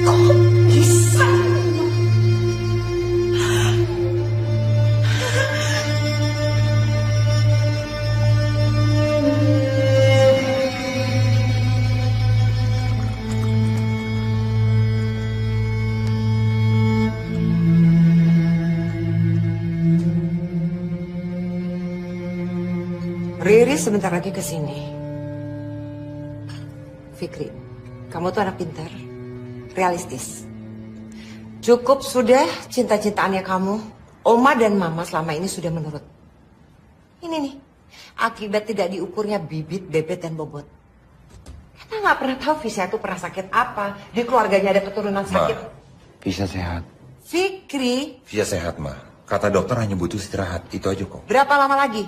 Kok bisa? Riri sebentar lagi ke sini. Fikri, kamu tuh anak pintar, realistis. Cukup sudah cinta-cintaannya kamu. Oma dan Mama selama ini sudah menurut. Ini nih, akibat tidak diukurnya bibit, bebet, dan bobot. Kita nggak pernah tahu Fisya itu pernah sakit apa. Di keluarganya ada keturunan sakit. Fisya sehat. Fikri, Fisya sehat, Ma. Kata dokter hanya butuh istirahat. Itu aja kok. berapa lama lagi?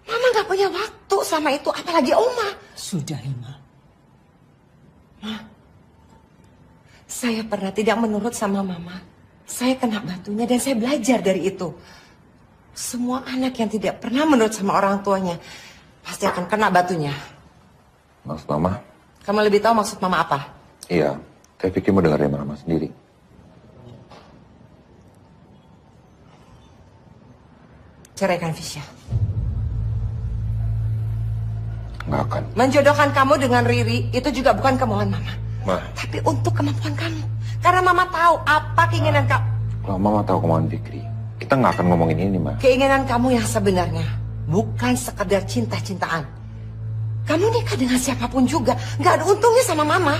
Mama nggak punya waktu selama itu, apalagi Oma. Sudah, Ima. Saya pernah tidak menurut sama Mama. Saya kena batunya dan saya belajar dari itu. Semua anak yang tidak pernah menurut sama orang tuanya pasti akan kena batunya. Maksud Mama? Kamu lebih tahu maksud Mama apa? Iya. Saya pikir mau dengerin Mama sendiri. Ceraikan Fisya. Nggak akan. Menjodohkan kamu dengan Riri itu juga bukan kemauan Mama. Ma, Tapi untuk kemampuan kamu. Karena Mama tahu apa keinginan kamu. kalau Mama tahu kemauan Fikri, kita nggak akan ngomongin ini, Ma. Keinginan kamu yang sebenarnya bukan sekedar cinta-cintaan. Kamu nikah dengan siapapun juga, nggak ada untungnya sama Mama.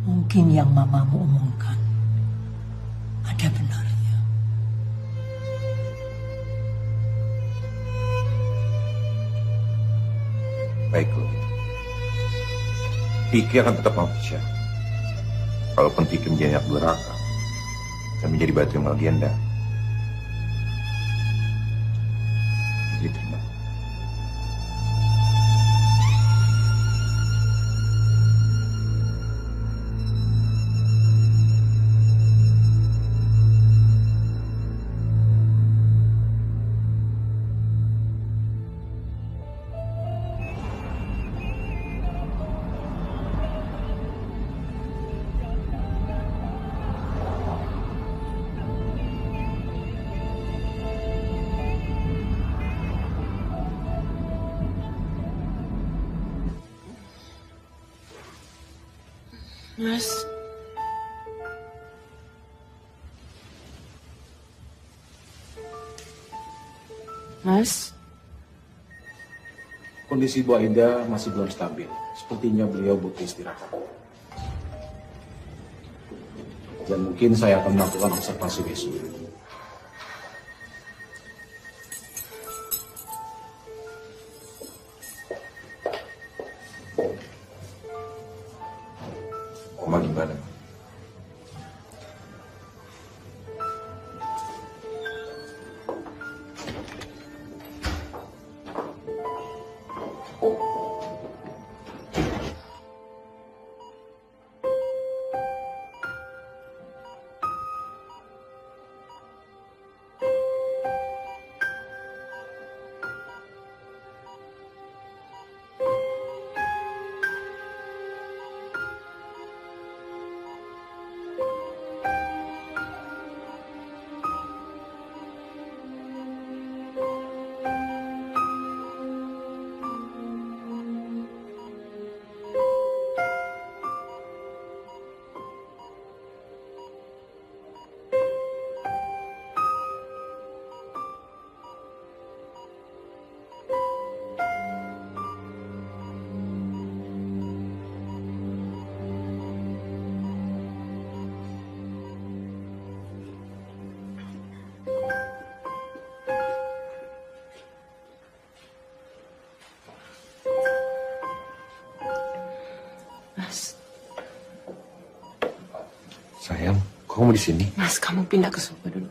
Mungkin yang mamamu omongkan ada benarnya. Baik kalau gitu. Fikri akan tetap mau Fisya. Kalaupun Fikri menjadi anak durhaka dan menjadi batu yang melegenda, Fikri terima. Mas. Mas. Kondisi Bu Aida masih belum stabil. Sepertinya beliau butuh istirahat. Dan mungkin saya akan melakukan observasi besok. Oma gimana? Sayang, kok kamu di sini? Mas, kamu pindah ke sofa dulu.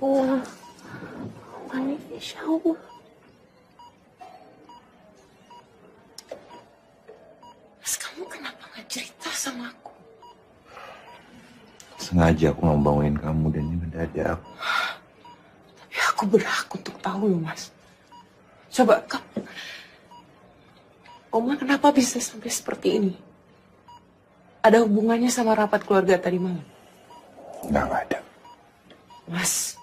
Oma, ini Fisya, Oma. Mas, kamu kenapa nggak cerita sama aku? Sengaja aku mau bangunin kamu dan ini mendadak. Tapi aku berhak untuk tahu loh, Mas. Coba, kamu... Oma kenapa bisa sampai seperti ini? Ada hubungannya sama rapat keluarga tadi malam? Nggak ada. Mas,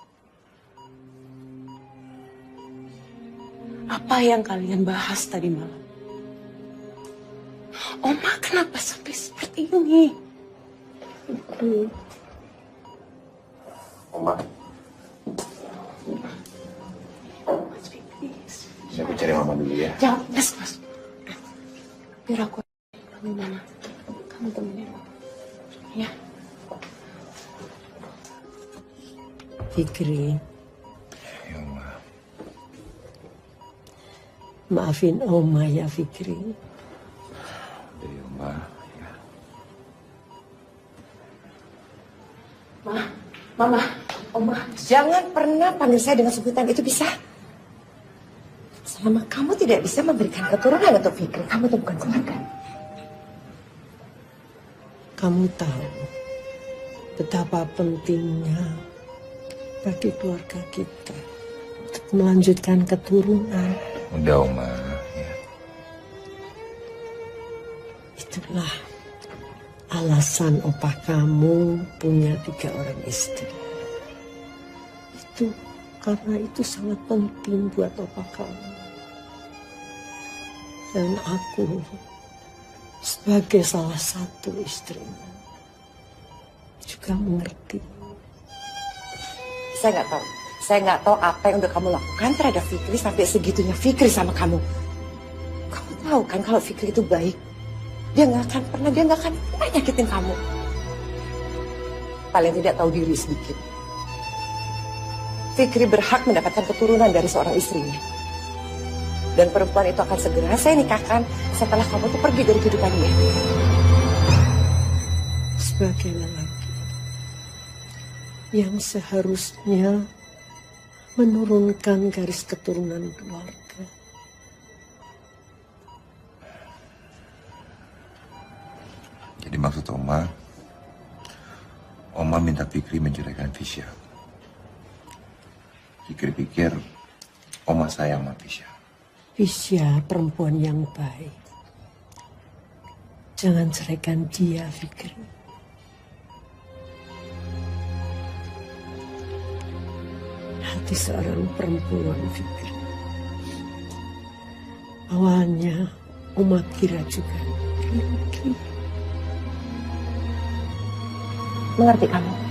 apa yang kalian bahas tadi malam? Oma kenapa sampai seperti ini? Oma. Saya cari mama dulu ya. Jangan, mas. Biar aku temenin mama. Kamu temenin mama. Ya. Fikri. Maafin Oma ya Fikri. Dari Oma. Mama, Oma, jangan pernah panggil saya dengan sebutan itu, bisa? Selama kamu tidak bisa memberikan keturunan untuk Fikri, kamu itu bukan keluarga. Kamu tahu betapa pentingnya bagi keluarga kita untuk melanjutkan keturunan. Udah, Oma. Ya. Itulah alasan opa kamu punya 3 orang istri. Itu karena itu sangat penting buat opa kamu. Dan aku sebagai salah satu istrinya juga mengerti. Saya nggak tahu apa yang udah kamu lakukan terhadap Fikri sampai segitunya Fikri sama kamu. Kamu tahu kan kalau Fikri itu baik, dia nggak akan pernah nyakitin kamu. Paling tidak tahu diri sedikit. Fikri berhak mendapatkan keturunan dari seorang istrinya. Dan perempuan itu akan segera saya nikahkan setelah kamu tuh pergi dari kehidupan dia. Sebagai lelaki yang seharusnya menurunkan garis keturunan keluarga. Jadi maksud Oma minta Fikri menceraikan Fisya. Fikri pikir Oma sayang sama Fisya. Fisya perempuan yang baik. Jangan ceraikan dia, Fikri. Hati seorang perempuan, Fikri. Awalnya Oma kira juga Fikri. Mengerti kamu?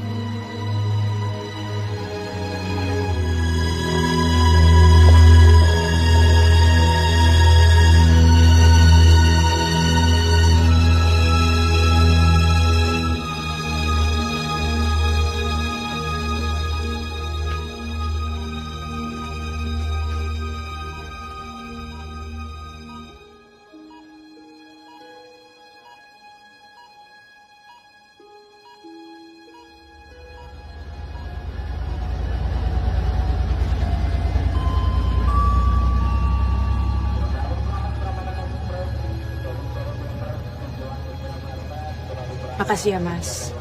Makasih ya Mas.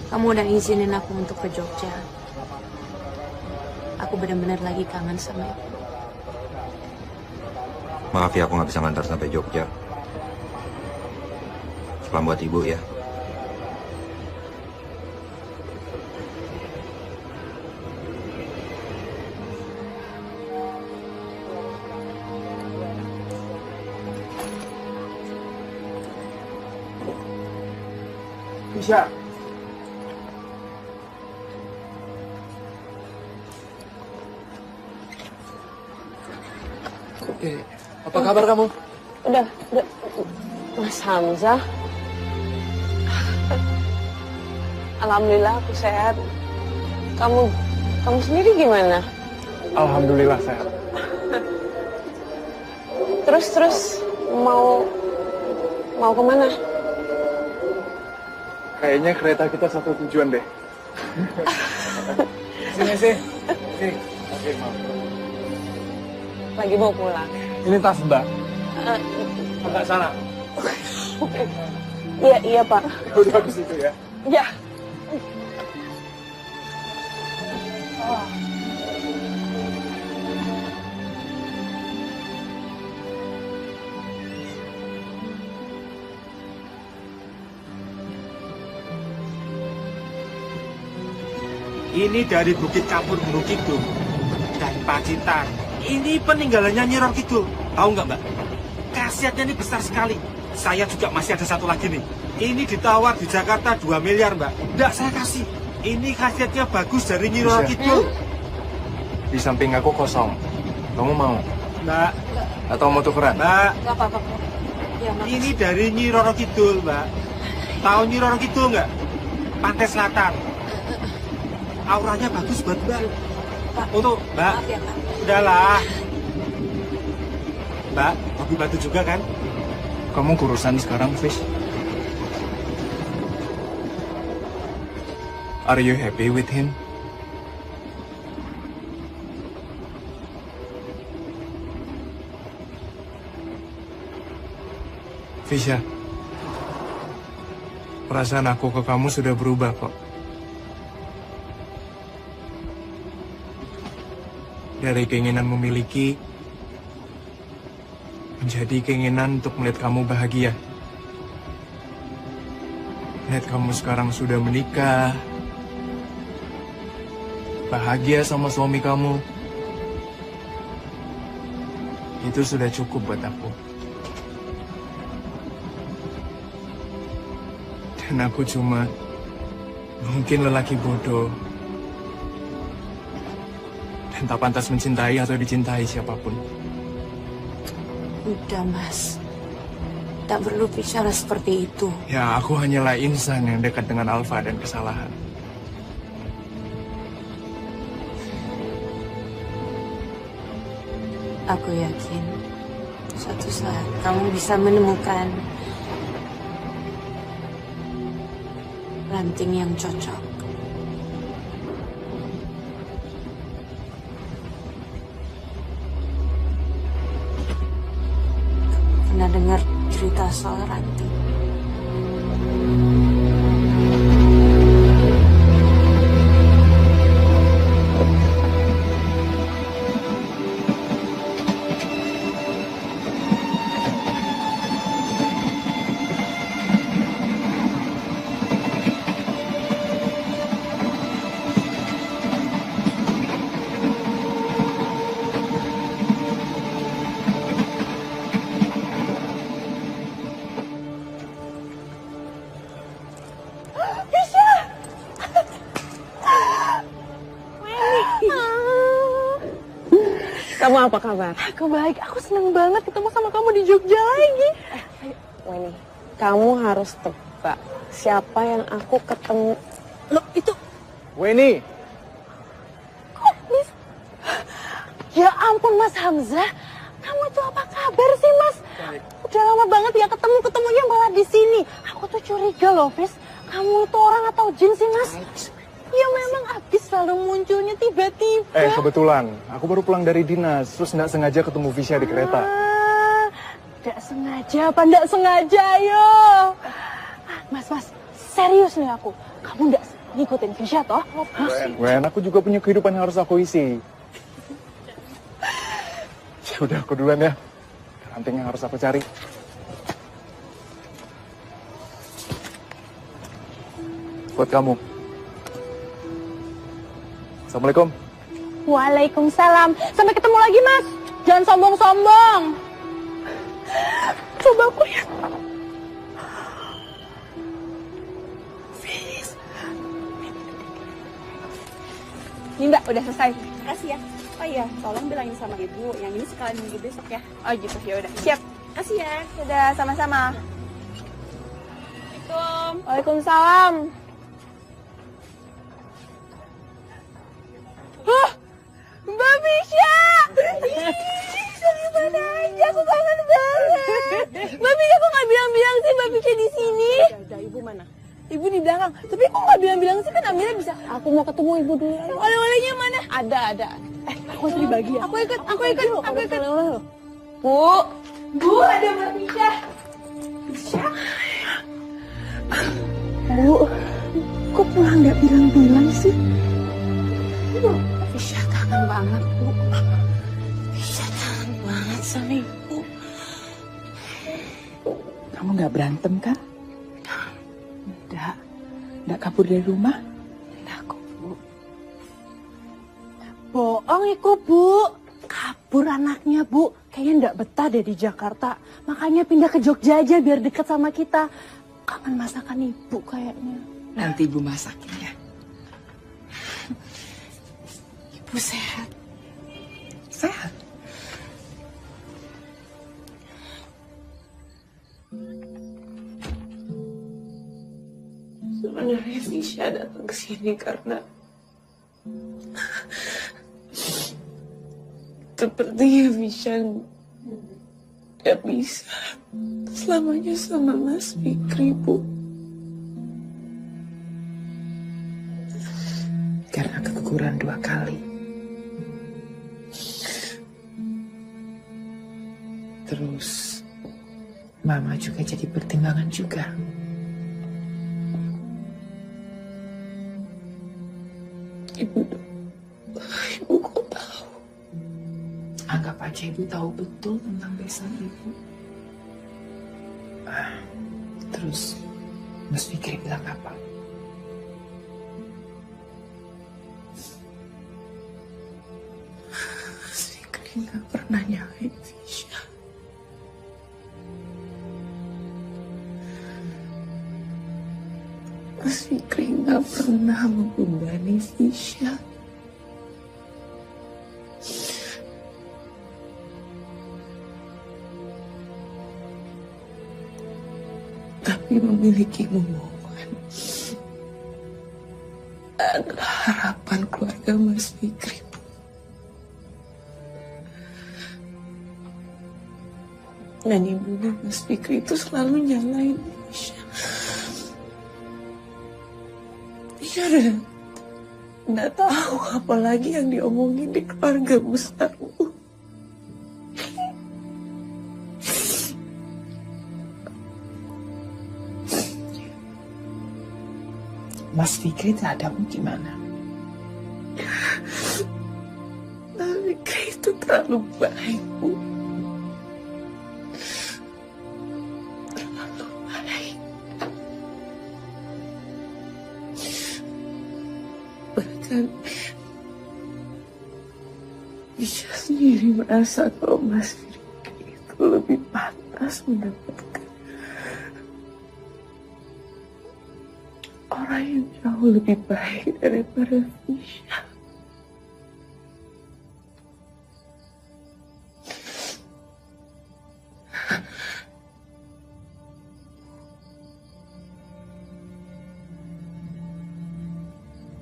Kamu udah izinin aku untuk ke Jogja. Aku benar-benar lagi kangen sama ibu. Maaf ya aku nggak bisa ngantar sampai Jogja. Salam buat ibu ya. Fisya. Apa kabar kamu? Udah, Mas Hamzah. Alhamdulillah aku sehat. Kamu sendiri gimana? Alhamdulillah sehat. Terus mau kemana? Kayaknya kereta kita satu tujuan deh. Sini. Oke, maaf. Lagi mau pulang. Ini tas Mbak. Agak sana. Iya Pak. Udah habis itu ya. Ya. Ini dari Bukit Kapur Gunung Kidul dan Pacitan. Ini peninggalannya Nyi Roro Kidul. Tahu nggak Mbak? Khasiatnya ini besar sekali. Saya juga masih ada satu lagi nih. Ini ditawar di Jakarta 2 miliar Mbak. Nggak saya kasih. Ini khasiatnya bagus dari Nyi Roro Kidul. Di samping aku kosong. Kamu mau? Mbak. Atau mau tukeran? Mbak. Nggak apa-apa. Ya, Ini dari Nyi Roro Kidul Mbak. Tahu Nyi Roro Kidul nggak? Pantai Selatan. Auranya bagus buat Mbak. Untuk Mbak. Maaf ya, Pak. Udahlah. Mbak, hobi batu juga kan? Kamu kurusan sekarang, Fish. Are you happy with him? Fisya, perasaan aku ke kamu sudah berubah kok. Dari keinginan memiliki, menjadi keinginan untuk melihat kamu bahagia. Lihat kamu sekarang sudah menikah, bahagia sama suami kamu. Itu sudah cukup buat aku. Dan aku cuma mungkin lelaki bodoh dan tak pantas mencintai atau dicintai siapapun. Udah Mas, tak perlu bicara seperti itu. Ya, aku hanyalah insan yang dekat dengan alfa dan kesalahan. Aku yakin suatu saat kamu bisa menemukan ranting yang cocok. Pernah dengar cerita soal ranting? Kamu apa kabar? Aku baik, aku seneng banget ketemu sama kamu di Jogja lagi. Weni, kamu harus tebak siapa yang aku ketemu. Loh, itu... Weni! Kok bisa? Ya ampun Mas Hamzah, kamu itu apa kabar sih Mas? Udah lama banget ya ketemu-ketemunya malah di sini. Aku tuh curiga loh, Fis. Kamu itu orang atau jin sih Mas? Ya memang abis selalu munculnya tiba-tiba. Kebetulan, aku baru pulang dari dinas, terus nggak sengaja ketemu Fisya di kereta. Nggak sengaja apa nggak sengaja, ayo. Mas, serius nih aku. Kamu nggak ngikutin Fisya toh? Wen, aku juga punya kehidupan yang harus aku isi. Ya udah, aku duluan ya. Ranting yang harus aku cari. Buat kamu. Assalamualaikum. Waalaikumsalam. Sampai ketemu lagi, Mas. Jangan sombong-sombong. Coba aku lihat. Fis. Ini Mbak, udah selesai. Makasih ya. Oh iya, tolong bilangin sama ibu. Yang ini sekalian minggu besok ya. Oh gitu, ya udah. Siap. Makasih ya. Sudah sama-sama. Assalamualaikum. Waalaikumsalam. Mbak Fisya! Ih, serius mana aja, aku kangen banget. Mbak Pica kok nggak bilang-bilang sih Mbak Pica di sini? Ada ibu mana? Ibu di belakang. Tapi kok nggak bilang-bilang sih, kan Amira bisa. Aku mau ketemu ibu dulu. Oleh-olehnya mana? Ada. Aku harus dibagi ya. Aku ikut. Bu, ada Mbak Pica. Pica? Bu, kok pulang nggak bilang-bilang sih? Fisya kangen banget, Bu. Fisya kangen banget sama ibu. Kamu nggak berantem kan? Nggak kabur dari rumah? Nggak kok, Bu. Bohong iku, Bu. Kabur anaknya, Bu. Kayaknya nggak betah deh di Jakarta. Makanya pindah ke Jogja aja biar dekat sama kita. Kangen masakan ibu kayaknya. Nanti ibu masakin ya. Ibu sehat. Sehat? Sebenarnya Fisya datang ke sini karena sepertinya Fisya gak bisa selamanya sama Mas Fikri, Bu. Karena keguguran 2 kali. Terus Mama juga jadi pertimbangan juga. Ibu kok tahu? Anggap aja ibu tahu betul tentang besan ibu. Terus Mas Fikri bilang apa? Mas Fikri gak pernah nyalain Fisya. Mas Fikri gak pernah membebani Fisya. Tapi memiliki momongan adalah harapan keluarga Mas Fikri. Dan ibunya Mas Fikri itu selalu nyalain Fisya. Dia udah nggak tahu apa lagi yang diomongin di keluarga besarmu. Mas Fikri terhadapmu gimana? Mas Fikri itu terlalu baik, Bu. Terlalu baik. Bahkan Fisya sendiri merasa kalau Mas Fikri itu lebih pantas mendapatkan orang yang jauh lebih baik daripada Fisya.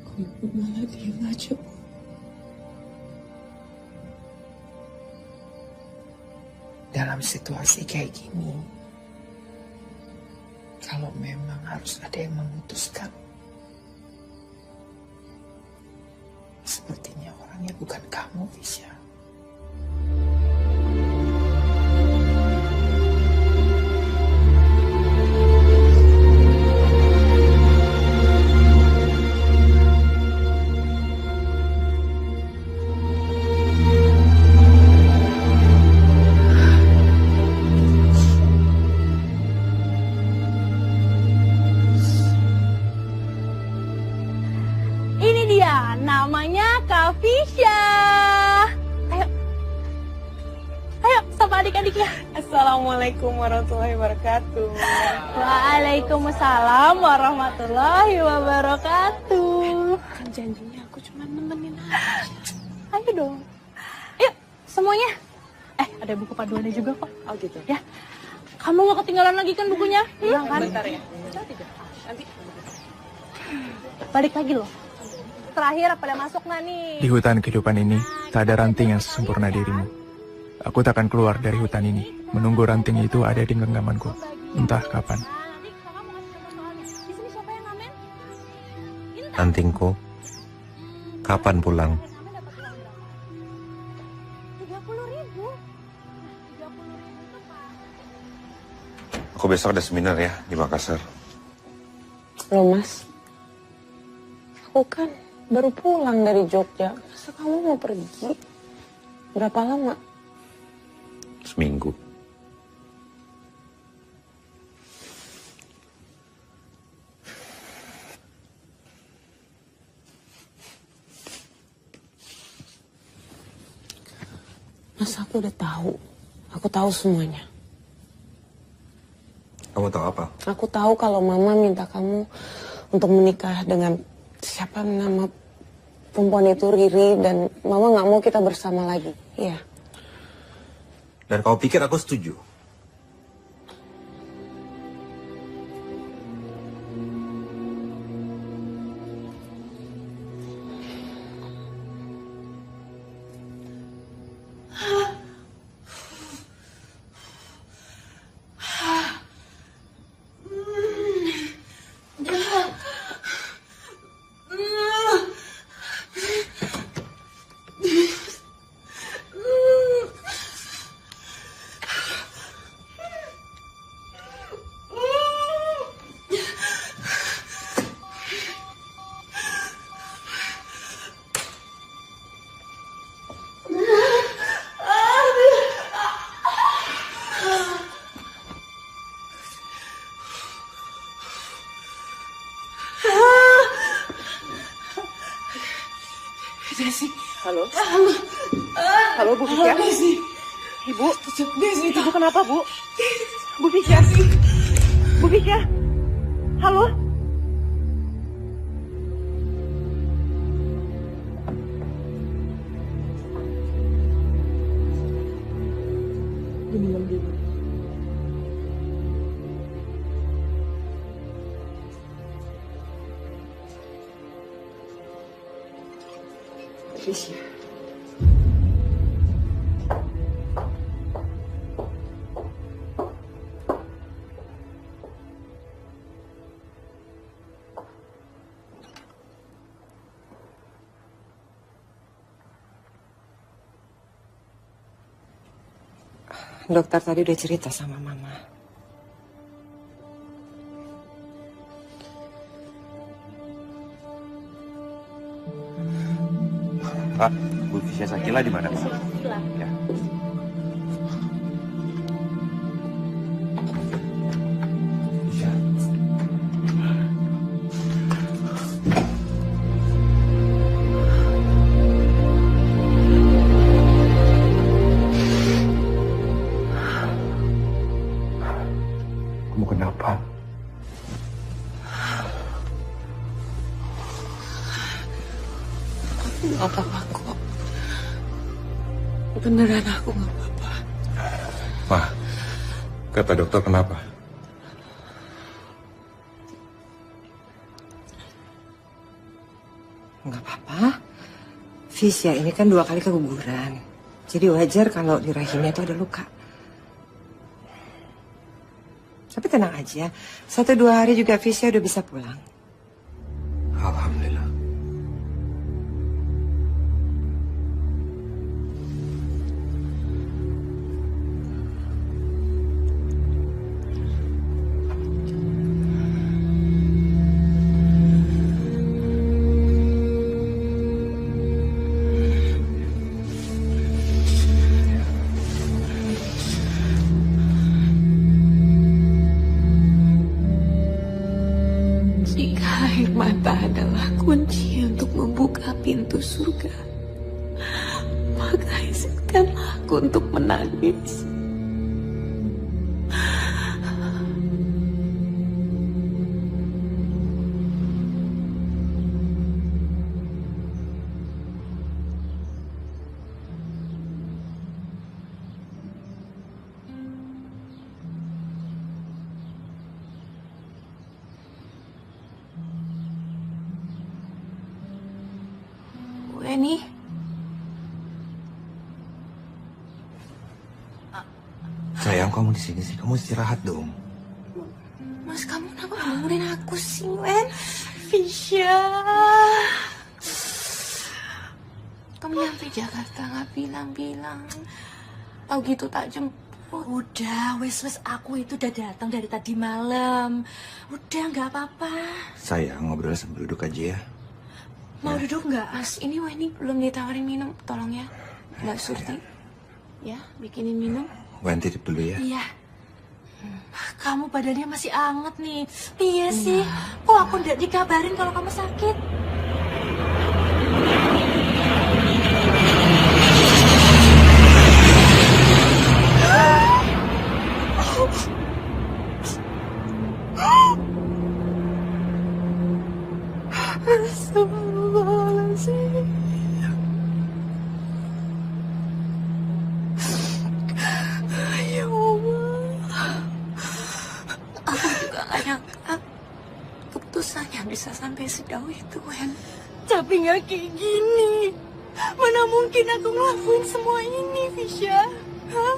Kok ibu malah diam aja, Bu? Dalam situasi kayak gini, kalau memang harus ada yang memutuskan, sepertinya orangnya bukan kamu, Fisya. Namanya Kak Fisya. Ayo sama adik-adiknya. Assalamualaikum warahmatullahi wabarakatuh. Waalaikumsalam warahmatullahi wabarakatuh. Kan janjinya aku cuma nemenin aja. Ayo dong. Yuk semuanya. Ada buku paduannya juga kok. Oh gitu. Ya. Kamu gak ketinggalan lagi kan bukunya? Iya kan? Bentar ya. Nanti. Balik lagi loh. Terakhir pada masuk nggak nih? Di hutan kehidupan ini, tak ada ranting yang sesempurna dirimu. Aku tak akan keluar dari hutan ini, menunggu ranting itu ada di genggamanku, entah kapan. Rantingku, kapan pulang? 30.000. Aku besok ada seminar ya di Makassar. Loh Mas, aku kan baru pulang dari Jogja. Masa kamu mau pergi? Berapa lama? Seminggu. Mas, aku udah tahu. Aku tahu semuanya. Kamu tahu apa? Aku tahu kalau Mama minta kamu untuk menikah dengan siapa nama perempuan itu, Riri, dan Mama nggak mau kita bersama lagi. Iya. Dan kau pikir aku setuju? Desi. Halo? Halo. Halo, Bu Fisya? Desi. Ibu? Desi, Ibu kenapa, Bu? Bu Fisya? Bu Fisya? Halo? Diminum dulu. Fisya. Dokter tadi udah cerita sama Mama. Pak, Bu Fisya Sakila di mana? Ya. Kamu kenapa? Aku nggak apa-apa kok. Beneran aku nggak apa-apa. Ma, kata dokter kenapa? Nggak apa-apa. Fisya ini kan 2 kali keguguran. Jadi wajar kalau di rahimnya itu ada luka. Tapi tenang aja, 1-2 hari juga Fisya udah bisa pulang. Alhamdulillah. Jika air mata adalah kunci untuk membuka pintu surga, maka izinkanlah aku untuk menangis. Weni, kamu di sini sih? Kamu istirahat dong. Mas, kamu kenapa bangunin aku sih, Wen? Fisya. Kamu nyampe Jakarta nggak bilang-bilang. Tahu gitu tak jemput. Udah, wes aku itu udah datang dari tadi malam. Udah, nggak apa-apa. Sayang, ngobrol sambil duduk aja ya. Mau duduk nggak? Mas, ini Weni belum ditawarin minum, tolong ya. Mbak Surti, ya bikinin minum. Wen titip dulu ya. Iya. Kamu badannya masih anget nih. Iya sih. Kok aku nggak dikabarin kalau kamu sakit? Astagfirullahaladzim. Ya Allah. Aku juga gak nyangka keputusannya bisa sampai sejauh itu, Wen. Tapi nggak kayak gini. Mana mungkin aku ngelakuin semua ini, Fisya? Hah?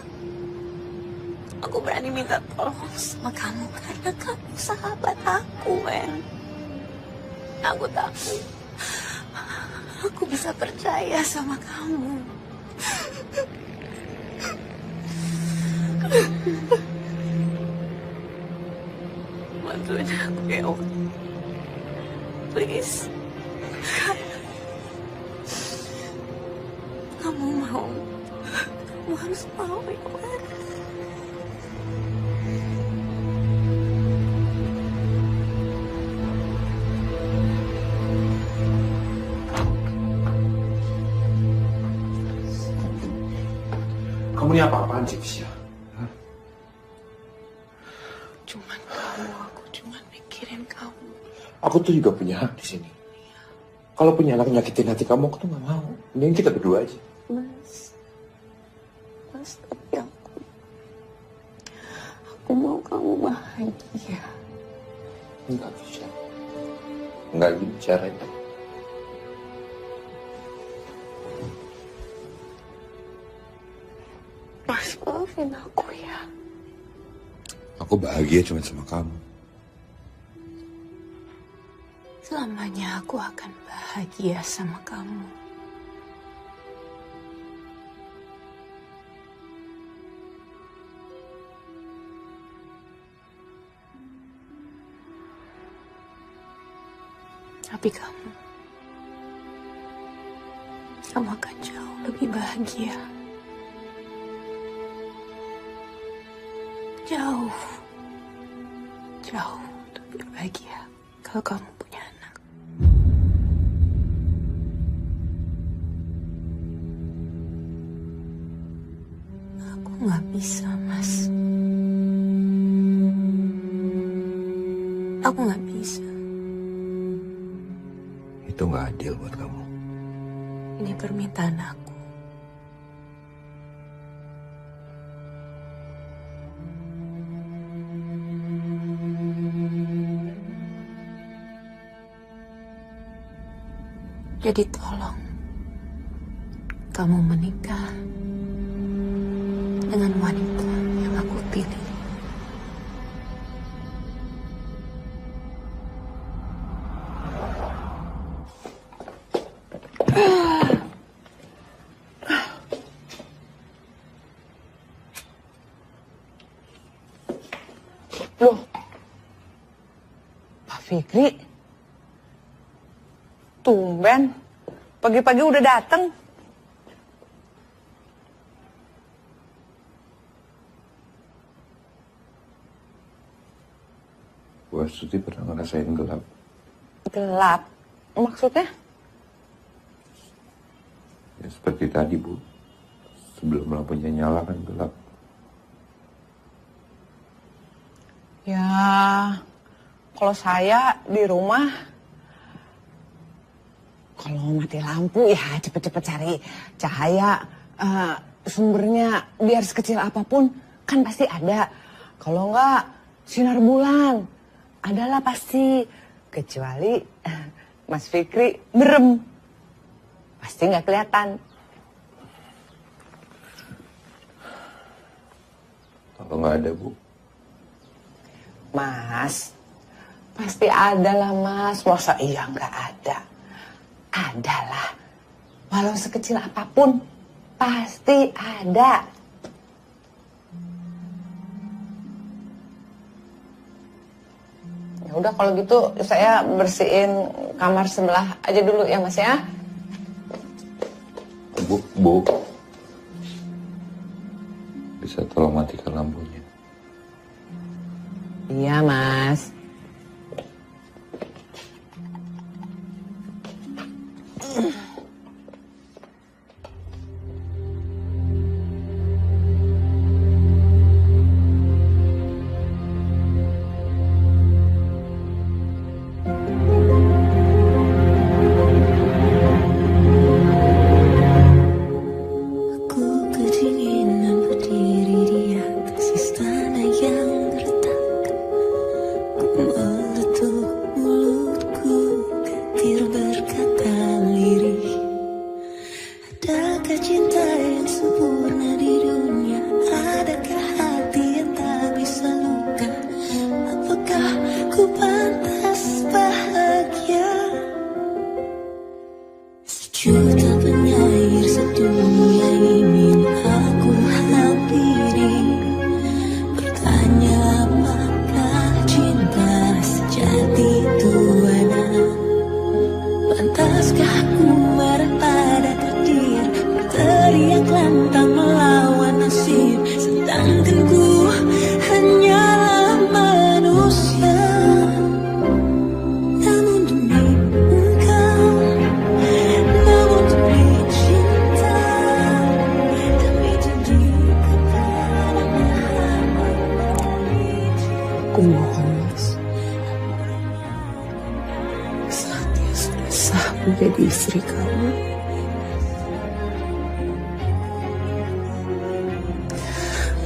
Aku berani minta tolong sama kamu karena kamu sahabat aku, Wen. Aku takut aku bisa percaya sama kamu. Bantuin aku ya, Wen. Please. Kamu mau. Kamu harus mau, ya, Wen. Kamu ini apa-apaan sih, Fisya? Cuman kamu, aku cuman mikirin kamu. Aku tuh juga punya hak di sini. Kalau punya anak nyakitin hati kamu, aku tuh gak mau. Mending kita berdua aja. Mas, tapi aku mau kamu bahagia. Enggak, Fisya. Enggak gitu caranya. Mas, maafin aku ya. Aku bahagia cuma sama kamu. Selamanya aku akan bahagia sama kamu. Tapi kamu akan jauh lebih bahagia. Jauh lebih bahagia kalau kamu punya anak. Aku nggak bisa, Mas. Aku nggak bisa. Itu nggak adil buat kamu. Ini permintaan aku. Jadi tolong kamu menikah dengan wanita yang aku pilih. Loh, Pak Fikri, tumben, pagi-pagi udah dateng. Bu Astuti pernah ngerasain gelap. Gelap? Maksudnya? Ya seperti tadi, Bu. Sebelum lampunya nyala kan gelap. Ya, kalau saya di rumah, kalau mati lampu ya cepet-cepet cari cahaya. Sumbernya biar sekecil apapun kan pasti ada. Kalau enggak, sinar bulan. Adalah pasti. Kecuali Mas Fikri merem. Pasti nggak kelihatan. Kalau nggak ada, Bu? Mas, pasti ada lah Mas. Masa iya nggak ada? Ada lah. Walau sekecil apapun, pasti ada. Ya udah kalau gitu saya bersihin kamar sebelah aja dulu ya Mas ya. Bu. Bisa tolong matikan lampunya? Iya Mas. Aku mohon Mas, saatnya sudah sah menjadi istri kamu.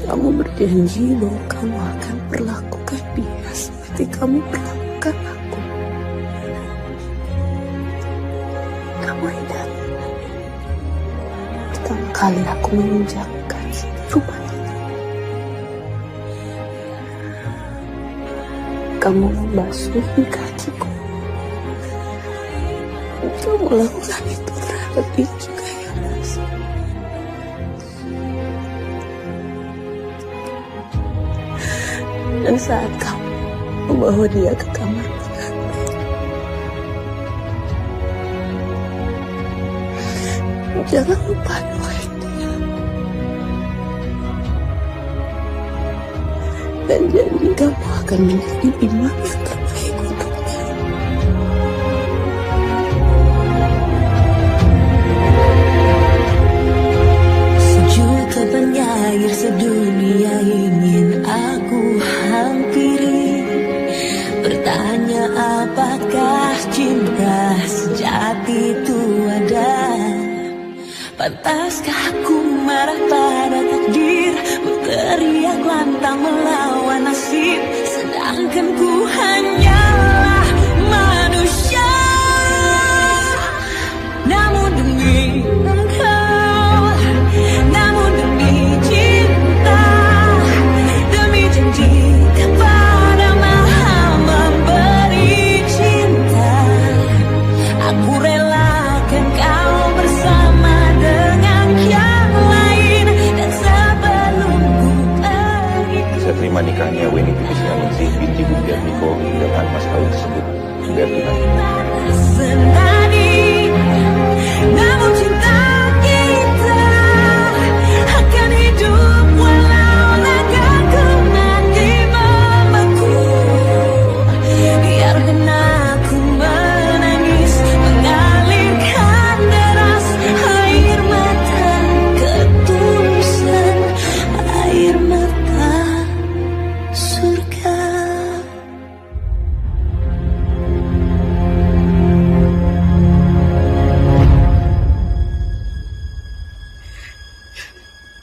Kamu berjanji bahwa kamu akan perlakukan dia seperti kamu perlakukan aku. Kamu ingat pertama kali aku menginjakkan rumah ini, kamu membasuhi kakiku. Kamu lakukan itu terhadap dia juga ya Mas. Dan saat kamu membawa dia ke kamar pengantin, jangan lupa doain dia. Dan janji kamu akan menjadi imam yang terbaik untuknya. Sejuta penyair sedunia ingin aku hampiri, bertanya apakah cinta sejati itu ada. Pantaskah aku marah pada takdir, berteriak lantang melawan nasib, sedangkan ku hanyalah manusia. Namun demi engkau, namun demi cinta, demi janji kepada Maha memberi cinta, aku relakan kau bersama dengan yang lain. Dan sebelum ku pergi, Saya terima nikahnya Weni Tipisnya Ningsih binti Budi Miko dengan mas kawin tersebut. Biar tunai. senadi, namun cinta kita akan hidup walau langkahku nanti membeku. Biarkan aku menangis, mengalirkan deras air mata ketulusan, air mata surga.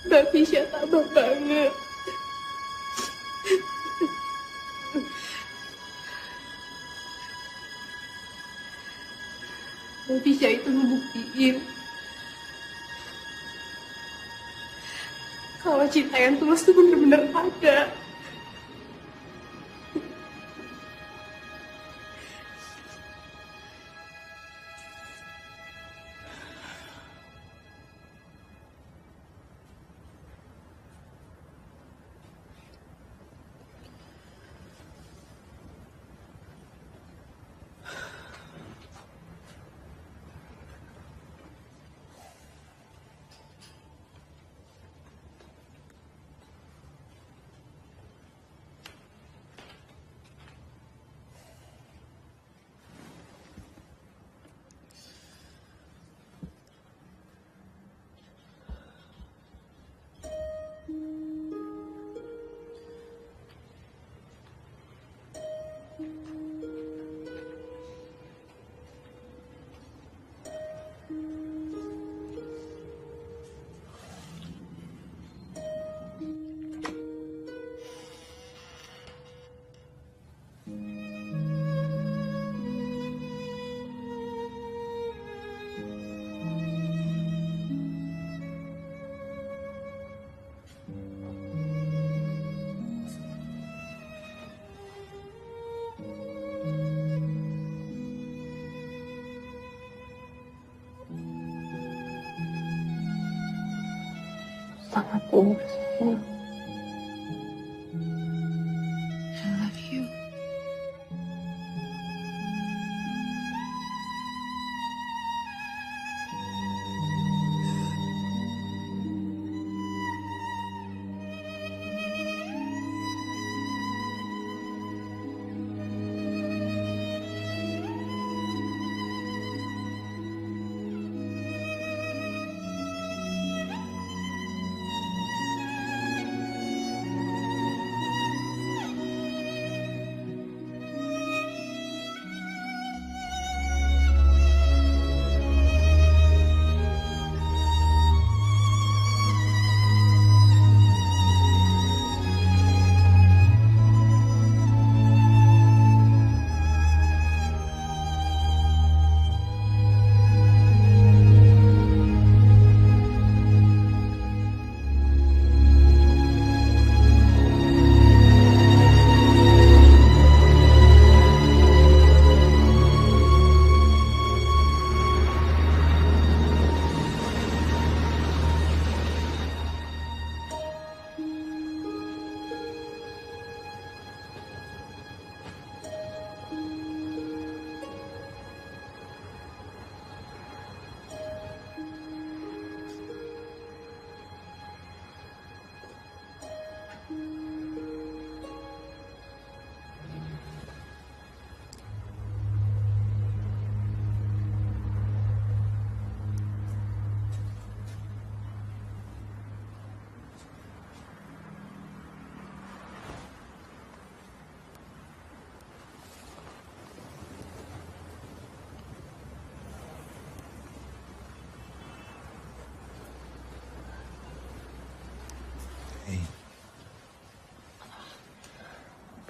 Mbak Fisya tambah banget. Mbak Fisya itu ngebuktiin Kalau cinta yang tulus tuh bener-bener ada. Sangat tulus sayang. I love you.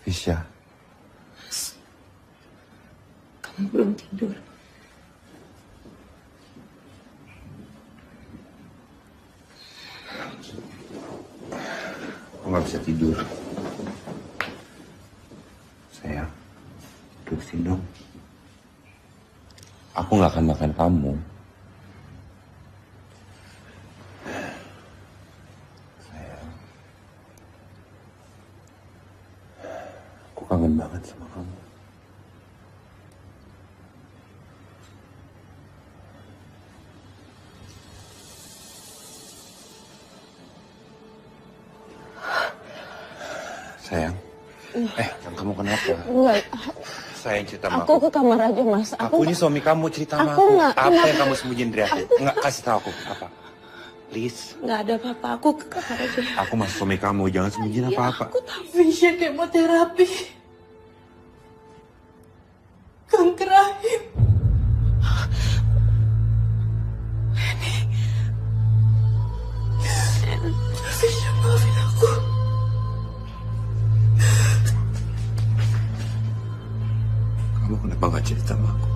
Fisya. Kamu belum tidur. Aku nggak bisa tidur. Sayang, terusin dong. Aku nggak akan makan kamu. Sayang, aku kangen banget sama kamu. Sayang, kamu kenapa? Enggak. Sayang, cerita sama Aku ke kamar aja, Mas. Aku ini suami kamu, cerita sama aku. Nggak, apa nggak. yang kamu sembunyiin dari aku? Enggak, kasih tahu aku. Apa? Please. Nggak ada apa-apa. Aku ke kamar aja. Aku masih suami kamu, jangan sembunyiin apa-apa. Fisya kemoterapi. Kanker rahim. Fisya, maafin aku. Kamu kenapa nggak cerita sama aku?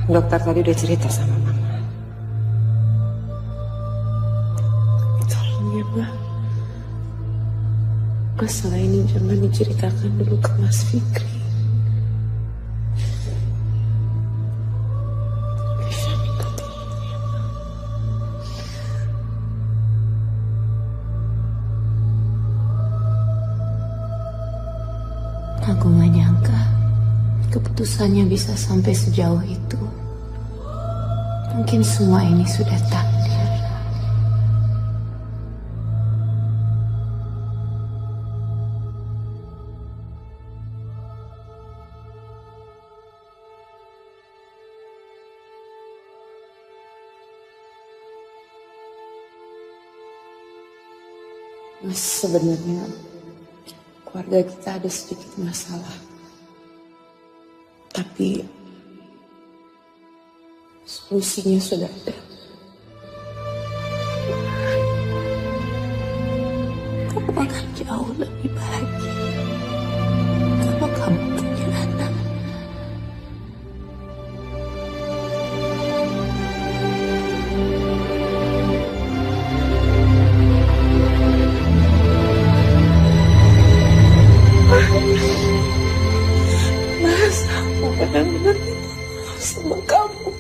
Dokter tadi udah cerita sama mama. Tolong ya, Ma. Masalah ini jangan diceritakan dulu ke Mas Fikri. Bisa minta tolong ya, Ma. Aku gak nyangka keputusannya bisa sampai sejauh itu. Mungkin semua ini sudah takdir. Mas, sebenarnya keluarga kita ada sedikit masalah. Tapi solusinya sudah ada. Kamu akan jauh lebih bahagia kalau kamu punya anak. Mas, aku benar-benar minta maaf sama kamu.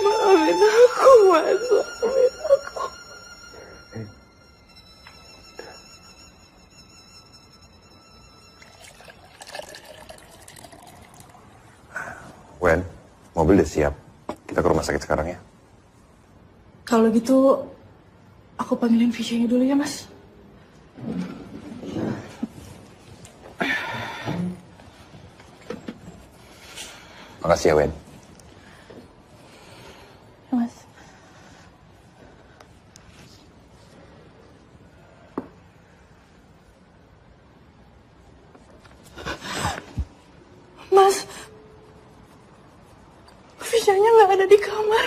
Maafin aku, Mas. Maafin aku. Wen, mobil udah siap. Kita ke rumah sakit sekarang ya. Kalau gitu, aku panggilin Visha-nya dulu ya, Mas. Makasih ya, Wen. Mas. Mas. Visha-nya nggak ada di kamar.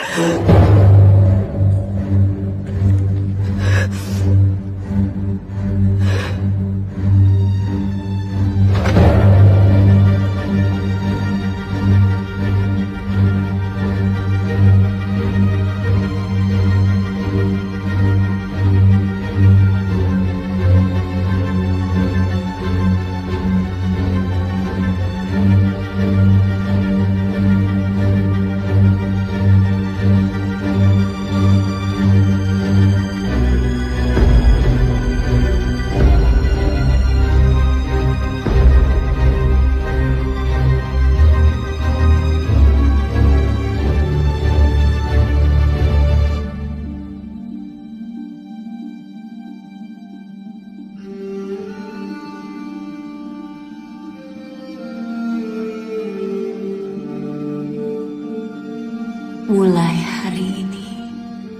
Mulai hari ini,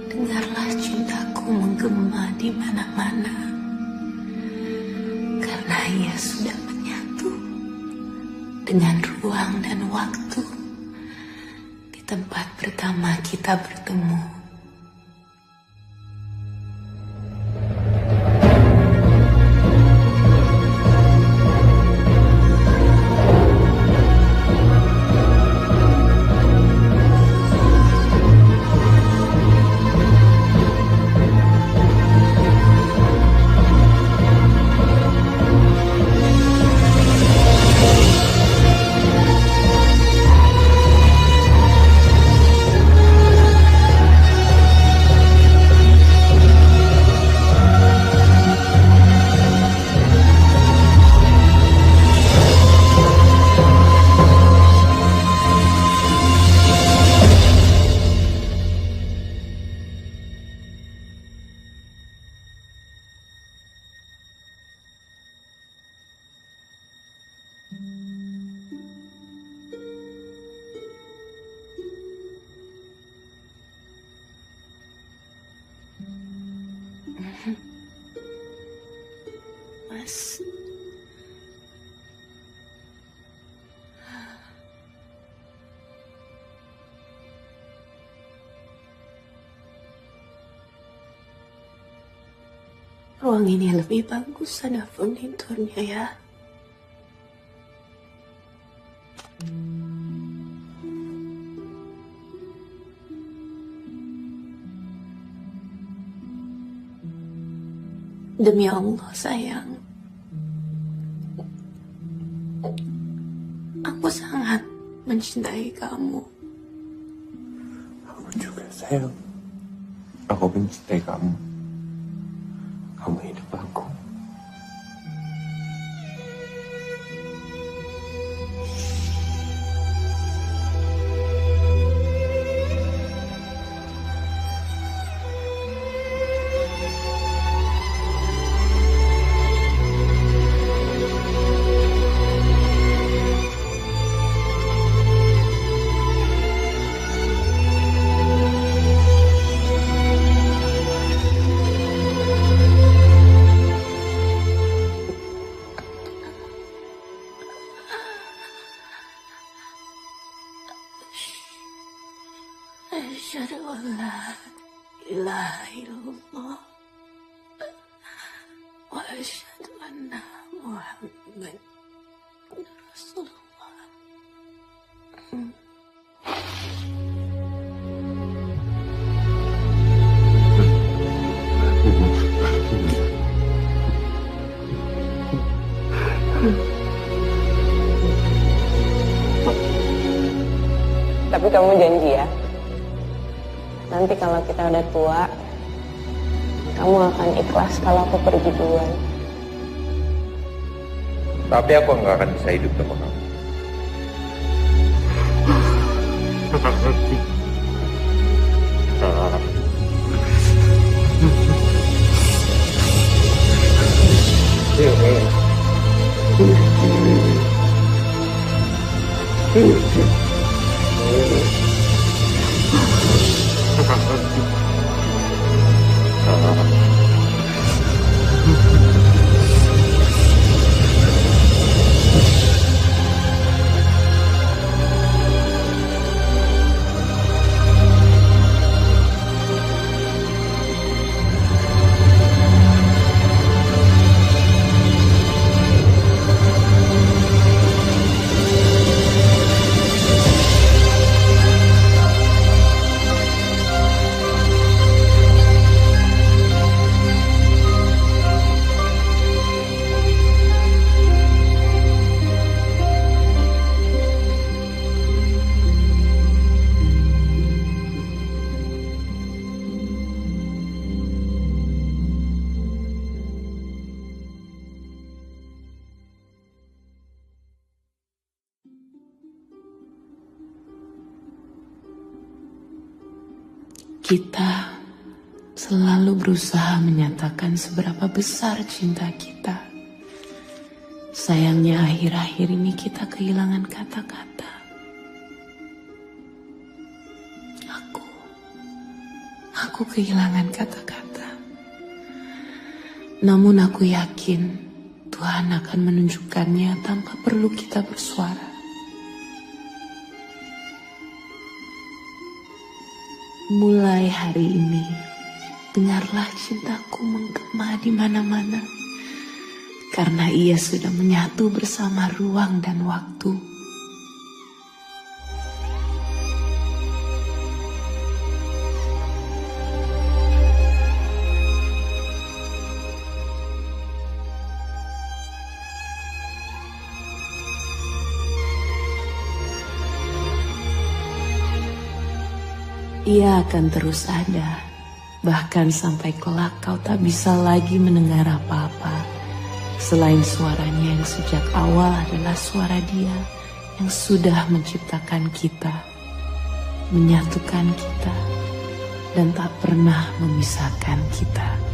dengarlah cintaku menggema di mana-mana. Karena ia sudah menyatu dengan ruang dan waktu di tempat pertama kita bertemu. ruang ini lebih bagus ada furniturnya ya. Demi Allah sayang, aku sangat mencintai kamu. Aku juga sayang. Aku mencintai kamu. Kamu hidup aku. Asyhadu an la ilaha illallah wa asyhadu anna Muhammadan Rasulullah. Tapi kamu janji ya, nanti kalau kita udah tua, kamu akan ikhlas kalau aku pergi duluan. Tapi aku nggak akan bisa hidup sama kamu. Kita selalu berusaha menyatakan seberapa besar cinta kita. Sayangnya akhir-akhir ini kita kehilangan kata-kata. Aku kehilangan kata-kata. Namun aku yakin Tuhan akan menunjukkannya tanpa perlu kita bersuara. Mulai hari ini, dengarlah cintaku menggema di mana-mana, karena ia sudah menyatu bersama ruang dan waktu. Ia akan terus ada, bahkan sampai kelak kau tak bisa lagi mendengar apa-apa selain suaranya yang sejak awal adalah suara Dia yang sudah menciptakan kita, menyatukan kita, dan tak pernah memisahkan kita.